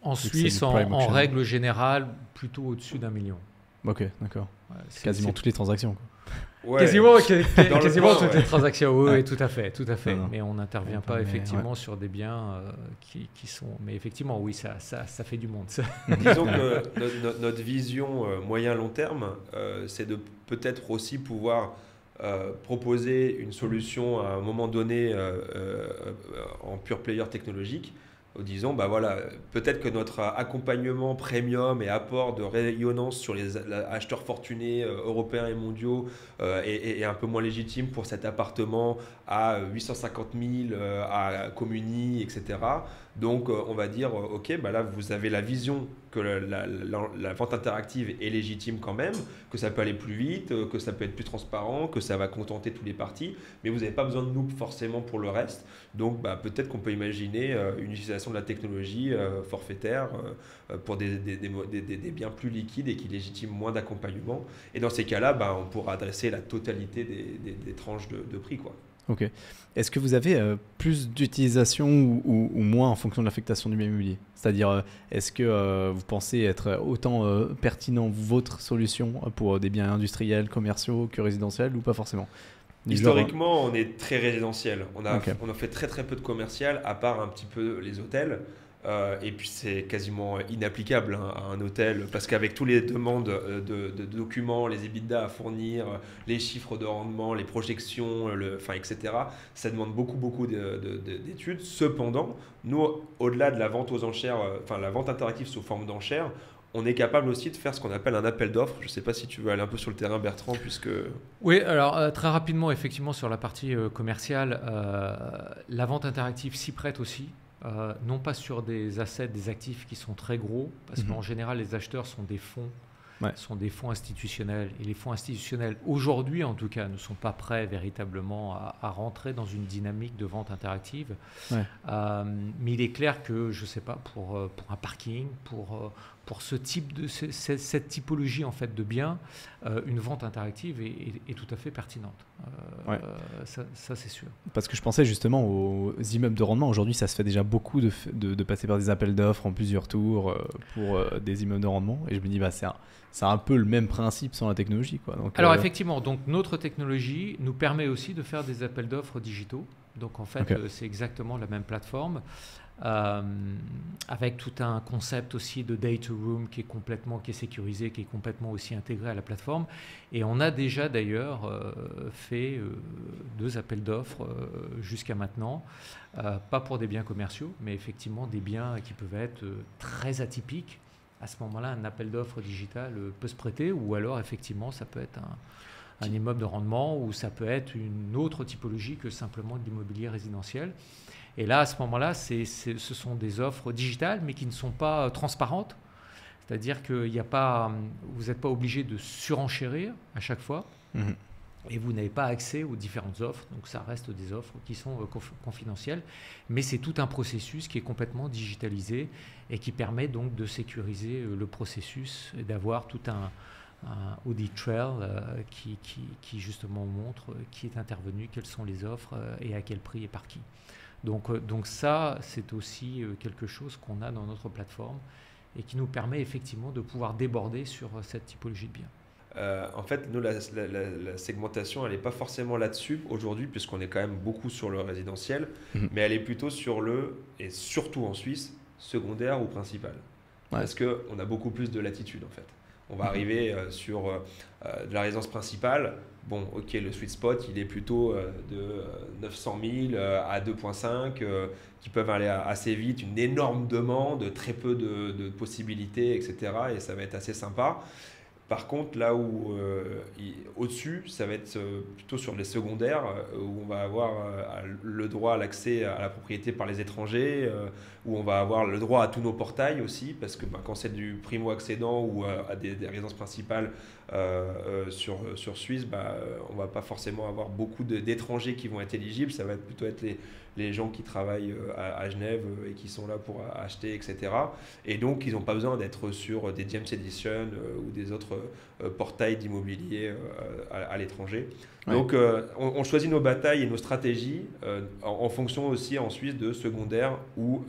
en Suisse, en règle générale, plutôt au-dessus d'1 million. Ok, d'accord. Ouais, quasiment toutes les transactions, quoi. Ouais, quasiment toutes les transactions, oui, tout à fait. Non. Mais on n'intervient pas effectivement sur des biens qui sont... Mais effectivement, oui, ça fait du monde. Disons que notre vision moyen-long terme, c'est de peut-être aussi pouvoir proposer une solution à un moment donné en pure player technologique. Disons, voilà, peut-être que notre accompagnement premium et apport de rayonnance sur les acheteurs fortunés européens et mondiaux est un peu moins légitime pour cet appartement à 850 000 à Communie, etc. Donc, on va dire, OK, là, vous avez la vision que la vente interactive est légitime quand même, que ça peut aller plus vite, que ça peut être plus transparent, que ça va contenter tous les parties, mais vous n'avez pas besoin de nous forcément pour le reste. Donc, peut-être qu'on peut imaginer une utilisation de la technologie forfaitaire pour des biens plus liquides et qui légitiment moins d'accompagnement. Et dans ces cas-là, on pourra adresser la totalité des tranches de prix, quoi. Ok. Est-ce que vous avez plus d'utilisation ou moins en fonction de l'affectation du bien immobilier? C'est-à-dire, est-ce que vous pensez être autant pertinent, votre solution, pour des biens industriels, commerciaux que résidentiels ou pas forcément? Historiquement, on est très résidentiel. On a fait très très peu de commercial, à part un petit peu les hôtels. Et puis c'est quasiment inapplicable à un hôtel parce qu'avec toutes les demandes de documents, les EBITDA à fournir, les chiffres de rendement, les projections, etc., ça demande beaucoup d'études. Cependant, nous, au-delà de la vente aux enchères, la vente interactive sous forme d'enchères, on est capable aussi de faire ce qu'on appelle un appel d'offres. Je ne sais pas si tu veux aller un peu sur le terrain, Bertrand, puisque... Oui, alors très rapidement, effectivement, sur la partie commerciale, la vente interactive s'y prête aussi. Non pas sur des assets, des actifs qui sont très gros, parce qu'en général, les acheteurs sont des fonds institutionnels. Et les fonds institutionnels, aujourd'hui en tout cas, ne sont pas prêts véritablement à rentrer dans une dynamique de vente interactive. Mais il est clair que, je ne sais pas, pour un parking, pour ce type cette typologie en fait de biens, une vente interactive est tout à fait pertinente. Ça c'est sûr. Parce que je pensais justement aux immeubles de rendement. Aujourd'hui, ça se fait déjà beaucoup de passer par des appels d'offres en plusieurs tours pour des immeubles de rendement. Et je me dis, c'est un peu le même principe sans la technologie, quoi. Donc, alors effectivement, notre technologie nous permet aussi de faire des appels d'offres digitaux. Donc en fait, c'est exactement la même plateforme. Avec tout un concept aussi de data room qui est sécurisé, qui est complètement aussi intégré à la plateforme. Et on a déjà d'ailleurs fait 2 appels d'offres jusqu'à maintenant, pas pour des biens commerciaux, mais effectivement des biens qui peuvent être très atypiques. À ce moment-là, un appel d'offres digital peut se prêter, ou alors effectivement ça peut être un immeuble de rendement, ou ça peut être une autre typologie que simplement de l'immobilier résidentiel. Et là, à ce moment-là, ce sont des offres digitales, mais qui ne sont pas transparentes. C'est-à-dire que vous n'êtes pas obligé de surenchérir à chaque fois. et vous n'avez pas accès aux différentes offres, donc ça reste des offres qui sont confidentielles, mais c'est tout un processus qui est complètement digitalisé et qui permet donc de sécuriser le processus et d'avoir tout un audit trail qui justement montre qui est intervenu, quelles sont les offres et à quel prix et par qui. Donc ça, c'est aussi quelque chose qu'on a dans notre plateforme et qui nous permet effectivement de pouvoir déborder sur cette typologie de biens. En fait, nous, la segmentation, elle n'est pas forcément là-dessus aujourd'hui, puisqu'on est quand même beaucoup sur le résidentiel, mais elle est plutôt sur et surtout en Suisse, secondaire ou principal. Ouais. Parce qu'on a beaucoup plus de latitude, en fait. On va arriver sur de la résidence principale. Bon, ok, le sweet spot, il est plutôt de 900 000 à 2,5, qui peuvent aller assez vite, une énorme demande, très peu de possibilités, etc. Et ça va être assez sympa. Par contre, là où au-dessus, ça va être plutôt sur les secondaires, où on va avoir le droit à l'accès à la propriété par les étrangers, où on va avoir le droit à tous nos portails aussi, parce que quand c'est du primo-accédant ou à des résidences principales sur Suisse, on ne va pas forcément avoir beaucoup d'étrangers qui vont être éligibles. Ça va plutôt être les gens qui travaillent à Genève et qui sont là pour acheter, etc. Et donc, ils n'ont pas besoin d'être sur des James Edition ou des autres portails d'immobilier à l'étranger. Ouais. Donc, on choisit nos batailles et nos stratégies en fonction aussi en Suisse de secondaire ou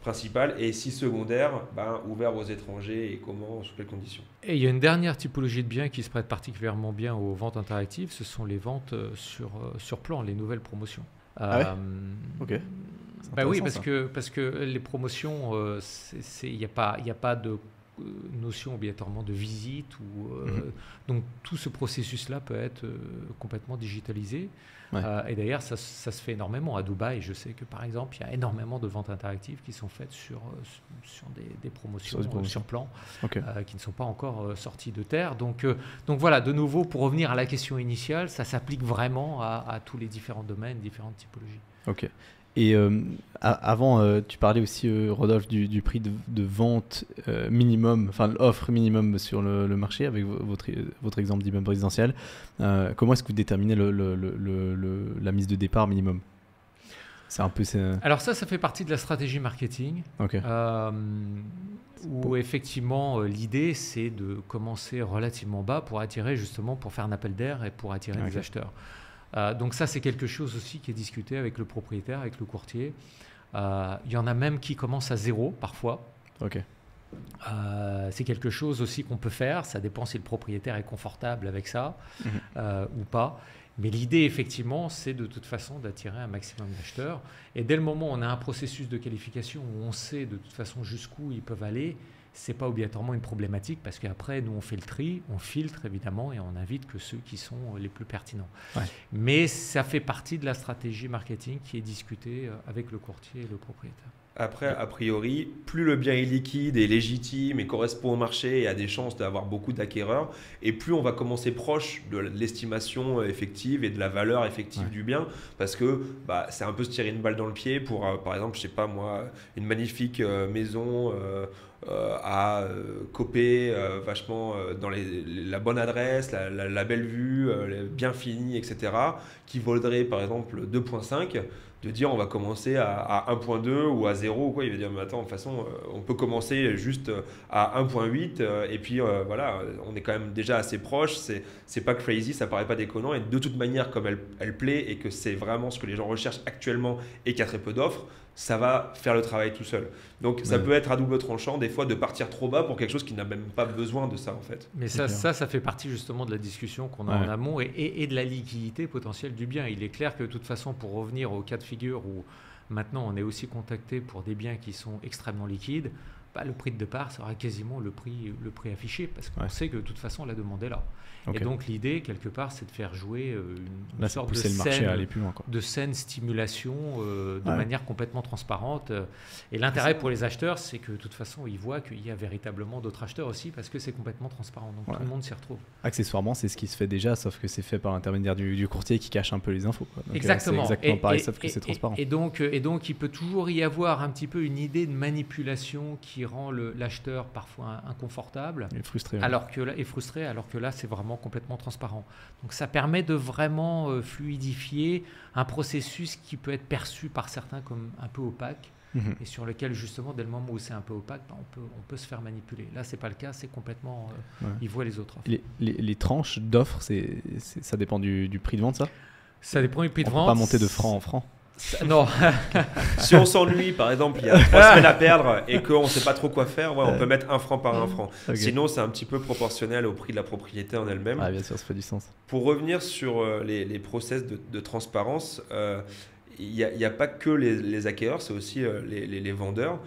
principal. Et si secondaire, ouvert aux étrangers et comment, sous quelles conditions. Et il y a une dernière typologie de biens qui se prête particulièrement bien aux ventes interactives, ce sont les ventes sur plan, les nouvelles promotions. Ok. Oui, parce que les promotions, il n'y a pas de notion obligatoirement de visite. Donc tout ce processus-là peut être complètement digitalisé. Ouais. Et d'ailleurs, ça se fait énormément. À Dubaï, je sais que par exemple, il y a énormément de ventes interactives qui sont faites sur des promotions sur plan, okay. Qui ne sont pas encore sorties de terre. Donc voilà, de nouveau, pour revenir à la question initiale, ça s'applique vraiment à tous les différents domaines, différentes typologies. Ok. Et avant, tu parlais aussi, Rodolphe, du prix de vente minimum, enfin l'offre minimum sur le marché avec votre exemple d'immeuble résidentiel. Comment est-ce que vous déterminez la mise de départ minimum ? C'est un peu. Alors ça fait partie de la stratégie marketing. Okay. Où effectivement l'idée c'est de commencer relativement bas pour faire un appel d'air et pour attirer des acheteurs. Donc ça, c'est quelque chose aussi qui est discuté avec le propriétaire, avec le courtier. Il y en a même qui commencent à 0 parfois. Okay. C'est quelque chose aussi qu'on peut faire. Ça dépend si le propriétaire est confortable avec ça ou pas. Mais l'idée, effectivement, c'est de toute façon d'attirer un maximum d'acheteurs. Et dès le moment où on a un processus de qualification où on sait de toute façon jusqu'où ils peuvent aller, ce n'est pas obligatoirement une problématique parce qu'après, nous, on fait le tri, on filtre évidemment et on invite que ceux qui sont les plus pertinents. Ouais. Mais ça fait partie de la stratégie marketing qui est discutée avec le courtier et le propriétaire. Après, a priori, plus le bien est liquide et légitime et correspond au marché et a des chances d'avoir beaucoup d'acquéreurs, et plus on va commencer proche de l'estimation effective et de la valeur effective du bien, parce que c'est un peu se tirer une balle dans le pied pour, par exemple, je sais pas moi, une magnifique maison à Copé, vachement dans la bonne adresse, la belle vue, bien finie, etc., qui vaudrait par exemple 2,5, de dire on va commencer à 1,2 ou à 0 ou quoi. Il va dire mais attends, de toute façon on peut commencer juste à 1,8 et puis voilà, on est quand même déjà assez proche, c'est pas crazy, ça paraît pas déconnant, et de toute manière comme elle plaît et que c'est vraiment ce que les gens recherchent actuellement et qu'il y a très peu d'offres, ça va faire le travail tout seul. Donc ça peut être à double tranchant des fois de partir trop bas pour quelque chose qui n'a même pas besoin de ça en fait. Mais ça fait partie justement de la discussion qu'on a en amont et de la liquidité potentielle du bien. Il est clair que de toute façon, pour revenir au cas de figure où maintenant on est aussi contacté pour des biens qui sont extrêmement liquides, le prix de départ sera quasiment le prix Ouais. affiché parce qu'on sait que de toute façon la demande est là. Okay. Et donc l'idée quelque part c'est de faire jouer une sorte de scène stimulation de manière complètement transparente. Et l'intérêt pour les acheteurs, c'est que de toute façon ils voient qu'il y a véritablement d'autres acheteurs aussi parce que c'est complètement transparent. Donc tout le monde s'y retrouve. Accessoirement, c'est ce qui se fait déjà, sauf que c'est fait par l'intermédiaire du courtier qui cache un peu les infos, quoi. Donc, exactement. C'est exactement pareil, sauf que c'est transparent. Et donc il peut toujours y avoir un petit peu une idée de manipulation qui rend l'acheteur parfois inconfortable Et frustré. et frustré, alors que là, c'est vraiment complètement transparent. Donc ça permet de vraiment fluidifier un processus qui peut être perçu par certains comme un peu opaque, et sur lequel, justement, dès le moment où c'est un peu opaque, on peut se faire manipuler. Là, ce n'est pas le cas, c'est complètement... ils voient les autres. Les tranches d'offres, ça dépend du prix de vente, ça? Ça dépend du prix de On vente. ne peut pas monter de franc en franc. Non. Si on s'ennuie, par exemple, il y a 3 semaines à perdre et qu'on ne sait pas trop quoi faire, on peut mettre 1 franc par 1 franc. Okay. Sinon, c'est un petit peu proportionnel au prix de la propriété en elle-même. Ah, bien sûr, ça fait du sens. Pour revenir sur les process de transparence, il n'y a pas que les acquéreurs, c'est aussi les vendeurs.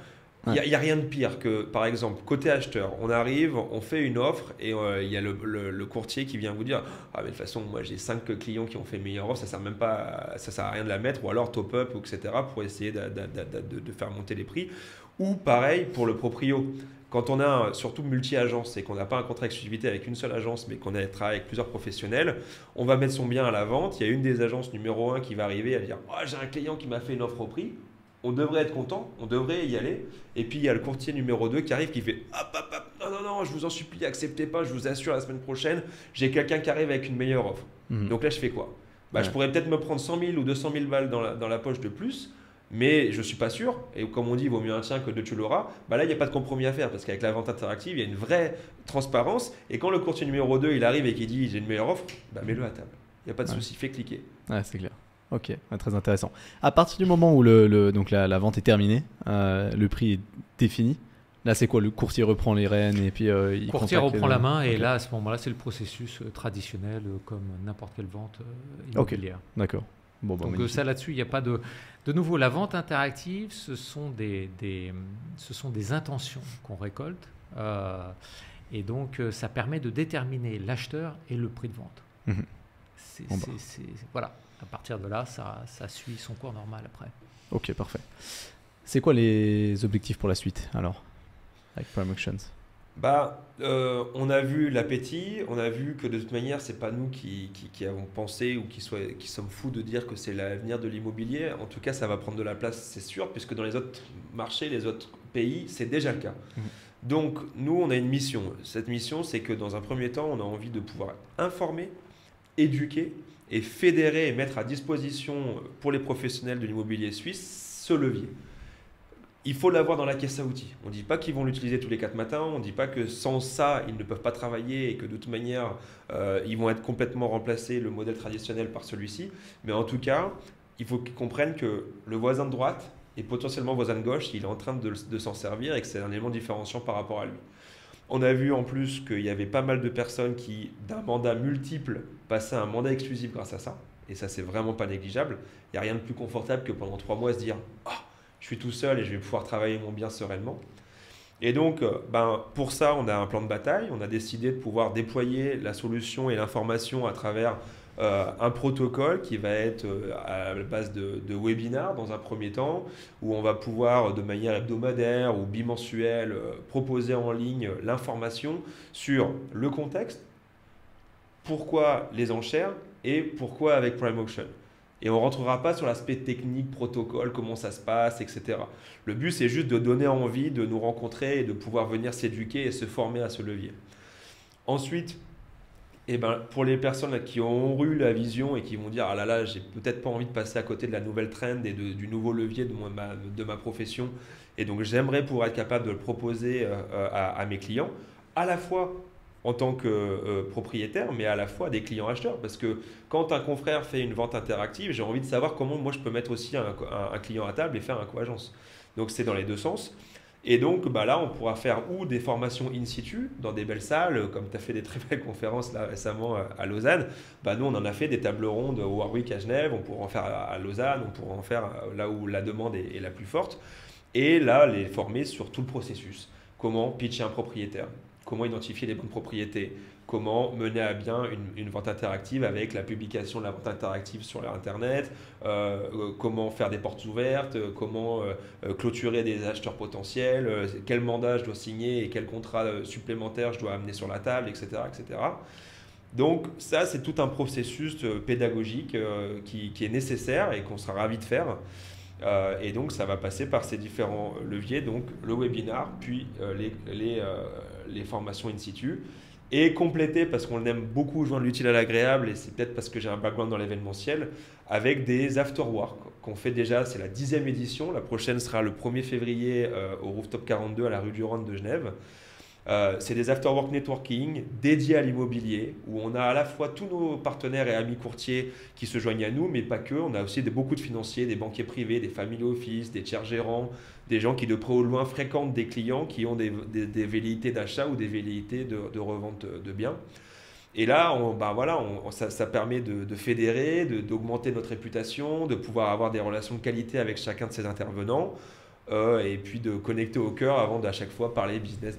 Il n'y a rien de pire que, par exemple, côté acheteur, on arrive, on fait une offre et il y a le courtier qui vient vous dire « Ah, mais de toute façon, moi j'ai 5 clients qui ont fait meilleure offre, ça ne sert à rien de la mettre, ou alors top-up, etc. pour essayer de faire monter les prix. » Ou pareil pour le proprio. Quand on a surtout multi-agence et qu'on n'a pas un contrat d'exclusivité avec une seule agence, mais qu'on travaille avec plusieurs professionnels, on va mettre son bien à la vente. Il y a une des agences numéro 1 qui va arriver à dire « Oh, j'ai un client qui m'a fait une offre au prix. » On devrait être content, on devrait y aller. Et puis il y a le courtier numéro 2 qui arrive qui fait « Hop, non, je vous en supplie, acceptez pas, je vous assure, la semaine prochaine, j'ai quelqu'un qui arrive avec une meilleure offre. » Donc là, je fais quoi? Je pourrais peut-être me prendre 100 000 ou 200 000 balles dans la poche de plus, mais je ne suis pas sûr. Et comme on dit, il vaut mieux un tien que deux, tu l'auras. Là, il n'y a pas de compromis à faire parce qu'avec la vente interactive, il y a une vraie transparence. Et quand le courtier numéro 2, il arrive et qu'il dit « J'ai une meilleure offre », mets-le à table. Il n'y a pas de souci, fais cliquer. Ouais, c'est clair. Ok, très intéressant. À partir du moment où donc la vente est terminée, le prix est défini, là c'est quoi? Le courtier reprend les rênes et puis le courtier reprend la main et là à ce moment-là c'est le processus traditionnel comme n'importe quelle vente immobilière. Ok, d'accord. Bon, donc ça là-dessus il n'y a pas de nouveau. La vente interactive, ce sont des intentions qu'on récolte et donc ça permet de déterminer l'acheteur et le prix de vente. Voilà. À partir de là, ça suit son cours normal après. Ok, parfait. C'est quoi les objectifs pour la suite alors avec Prime Auctions? On a vu l'appétit, on a vu que de toute manière, c'est pas nous qui avons pensé ou qui sommes fous de dire que c'est l'avenir de l'immobilier. En tout cas, ça va prendre de la place, c'est sûr, puisque dans les autres marchés, les autres pays, c'est déjà le cas. Donc, nous, on a une mission. Cette mission, c'est que dans un premier temps, on a envie de pouvoir informer, éduquer et fédérer et mettre à disposition pour les professionnels de l'immobilier suisse ce levier. Il faut l'avoir dans la caisse à outils. On ne dit pas qu'ils vont l'utiliser tous les 4 matins, on ne dit pas que sans ça, ils ne peuvent pas travailler et que de toute manière, ils vont être complètement remplacés, le modèle traditionnel, par celui-ci. Mais en tout cas, il faut qu'ils comprennent que le voisin de droite et potentiellement voisin de gauche, il est en train de s'en servir et que c'est un élément différenciant par rapport à lui. On a vu en plus qu'il y avait pas mal de personnes qui, d'un mandat multiple, passaient à un mandat exclusif grâce à ça. Et ça, c'est vraiment pas négligeable. Il n'y a rien de plus confortable que pendant 3 mois se dire « Ah, je suis tout seul et je vais pouvoir travailler mon bien sereinement. » Et donc, pour ça, on a un plan de bataille. On a décidé de pouvoir déployer la solution et l'information à travers un protocole qui va être à la base de webinars dans un premier temps, où on va pouvoir de manière hebdomadaire ou bimensuelle proposer en ligne l'information sur le contexte, pourquoi les enchères et pourquoi avec Prime Auction. Et on ne rentrera pas sur l'aspect technique, protocole, comment ça se passe, etc. Le but, c'est juste de donner envie de nous rencontrer et de pouvoir venir s'éduquer et se former à ce levier. Ensuite, pour les personnes qui ont eu la vision et qui vont dire « Ah là là, j'ai peut-être pas envie de passer à côté de la nouvelle trend et du nouveau levier de ma profession. Et donc, j'aimerais pouvoir être capable de le proposer à mes clients, à la fois en tant que propriétaire, mais à la fois des clients acheteurs. Parce que quand un confrère fait une vente interactive, j'ai envie de savoir comment moi je peux mettre aussi un client à table et faire un co-agence. Donc, c'est dans les deux sens. Et donc là, on pourra faire ou des formations in situ dans des belles salles, comme tu as fait des très belles conférences là récemment à Lausanne. Nous, on en a fait des tables rondes au Warwick à Genève, on pourra en faire à Lausanne, on pourra en faire là où la demande est la plus forte. Et là, les former sur tout le processus. Comment pitcher un propriétaire, comment identifier les bonnes propriétés, comment mener à bien une vente interactive avec la publication de la vente interactive sur Internet, comment faire des portes ouvertes, comment clôturer des acheteurs potentiels, quel mandat je dois signer et quel contrat supplémentaire je dois amener sur la table, etc. etc. Donc ça, c'est tout un processus pédagogique qui est nécessaire et qu'on sera ravis de faire. Et donc, ça va passer par ces différents leviers, donc le webinar, puis les formations in situ. Et compléter, parce qu'on aime beaucoup joindre l'utile à l'agréable, et c'est peut-être parce que j'ai un background dans l'événementiel, avec des after-work qu'on fait déjà, c'est la 10e édition. La prochaine sera le 1er février au Rooftop 42 à la rue du Rhône de Genève. C'est des after-work networking dédiés à l'immobilier, où on a à la fois tous nos partenaires et amis courtiers qui se joignent à nous, mais pas que. On a aussi beaucoup de financiers, des banquiers privés, des family office, des tiers gérants, des gens qui de près ou de loin fréquentent des clients qui ont des velléités d'achat ou des velléités de revente de biens. Et là, ça permet de fédérer, d'augmenter notre réputation, de pouvoir avoir des relations de qualité avec chacun de ces intervenants. Et puis de connecter au cœur avant d'à chaque fois parler business.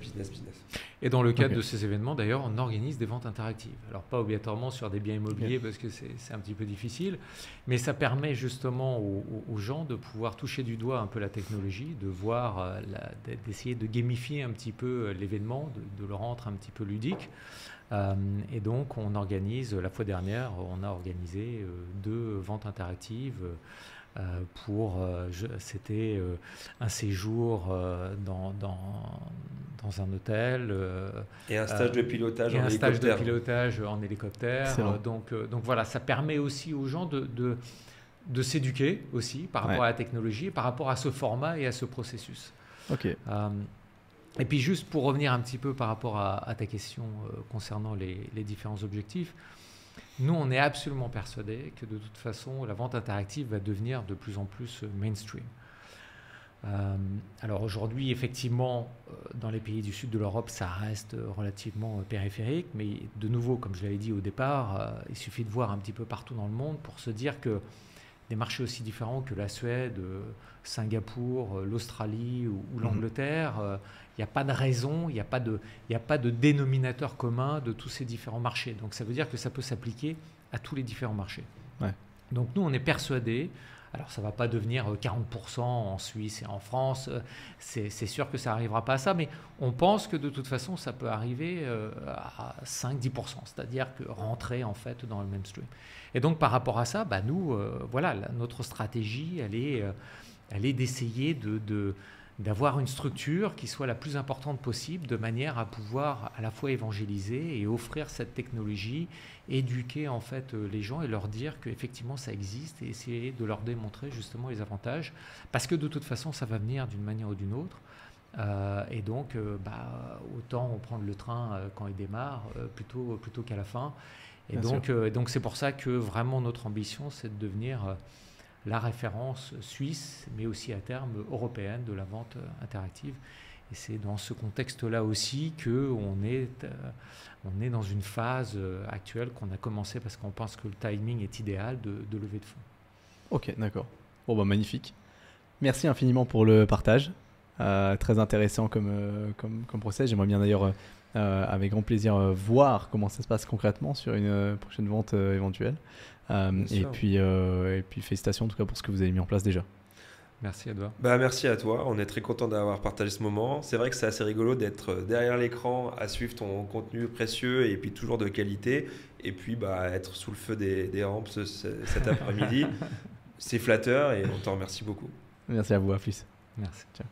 Et dans le cadre de ces événements, d'ailleurs, on organise des ventes interactives. Alors, pas obligatoirement sur des biens immobiliers parce que c'est un petit peu difficile, mais ça permet justement aux gens de pouvoir toucher du doigt un peu la technologie, de voir, d'essayer de gamifier un petit peu l'événement, de le rendre un petit peu ludique. Et donc, on organise, la fois dernière, on a organisé 2 ventes interactives. C'était un séjour dans un hôtel et un stage de pilotage en hélicoptère. Stage de pilotage en hélicoptère. Donc voilà, ça permet aussi aux gens de s'éduquer aussi par rapport à la technologie, par rapport à ce format et à ce processus. Et puis juste pour revenir un petit peu par rapport à ta question concernant les différents objectifs, nous, on est absolument persuadés que de toute façon, la vente interactive va devenir de plus en plus mainstream. Alors aujourd'hui, effectivement, dans les pays du sud de l'Europe, ça reste relativement périphérique, mais de nouveau, comme je l'avais dit au départ, il suffit de voir un petit peu partout dans le monde pour se dire que des marchés aussi différents que la Suède, Singapour, l'Australie ou l'Angleterre, il n'y a pas de raison, il n'y a pas de dénominateur commun de tous ces différents marchés. Donc ça veut dire que ça peut s'appliquer à tous les différents marchés. Donc nous, on est persuadés, alors ça ne va pas devenir 40% en Suisse et en France, c'est sûr que ça n'arrivera pas à ça, mais on pense que de toute façon, ça peut arriver à 5-10%, c'est-à-dire que rentrer en fait dans le mainstream. Et donc par rapport à ça, nous, notre stratégie, elle est d'essayer d'avoir une structure qui soit la plus importante possible de manière à pouvoir à la fois évangéliser et offrir cette technologie, éduquer en fait les gens et leur dire qu'effectivement ça existe et essayer de leur démontrer justement les avantages parce que de toute façon ça va venir d'une manière ou d'une autre et donc autant prendre le train quand il démarre plutôt qu'à la fin et donc c'est pour ça que vraiment notre ambition c'est de devenir la référence suisse, mais aussi à terme européenne de la vente interactive. Et c'est dans ce contexte-là aussi qu'on est dans une phase actuelle qu'on a commencé parce qu'on pense que le timing est idéal de levée de fonds. Ok, d'accord. Bon, magnifique. Merci infiniment pour le partage. Très intéressant comme process. J'aimerais bien d'ailleurs, avec grand plaisir, voir comment ça se passe concrètement sur une prochaine vente éventuelle. Et puis félicitations en tout cas pour ce que vous avez mis en place déjà. Merci Edouard. Merci à toi, on est très content d'avoir partagé ce moment. C'est vrai que c'est assez rigolo d'être derrière l'écran à suivre ton contenu précieux et puis toujours de qualité et puis être sous le feu des rampes cet après-midi. C'est flatteur et on t'en remercie beaucoup. Merci à vous, à plus. Merci. Ciao.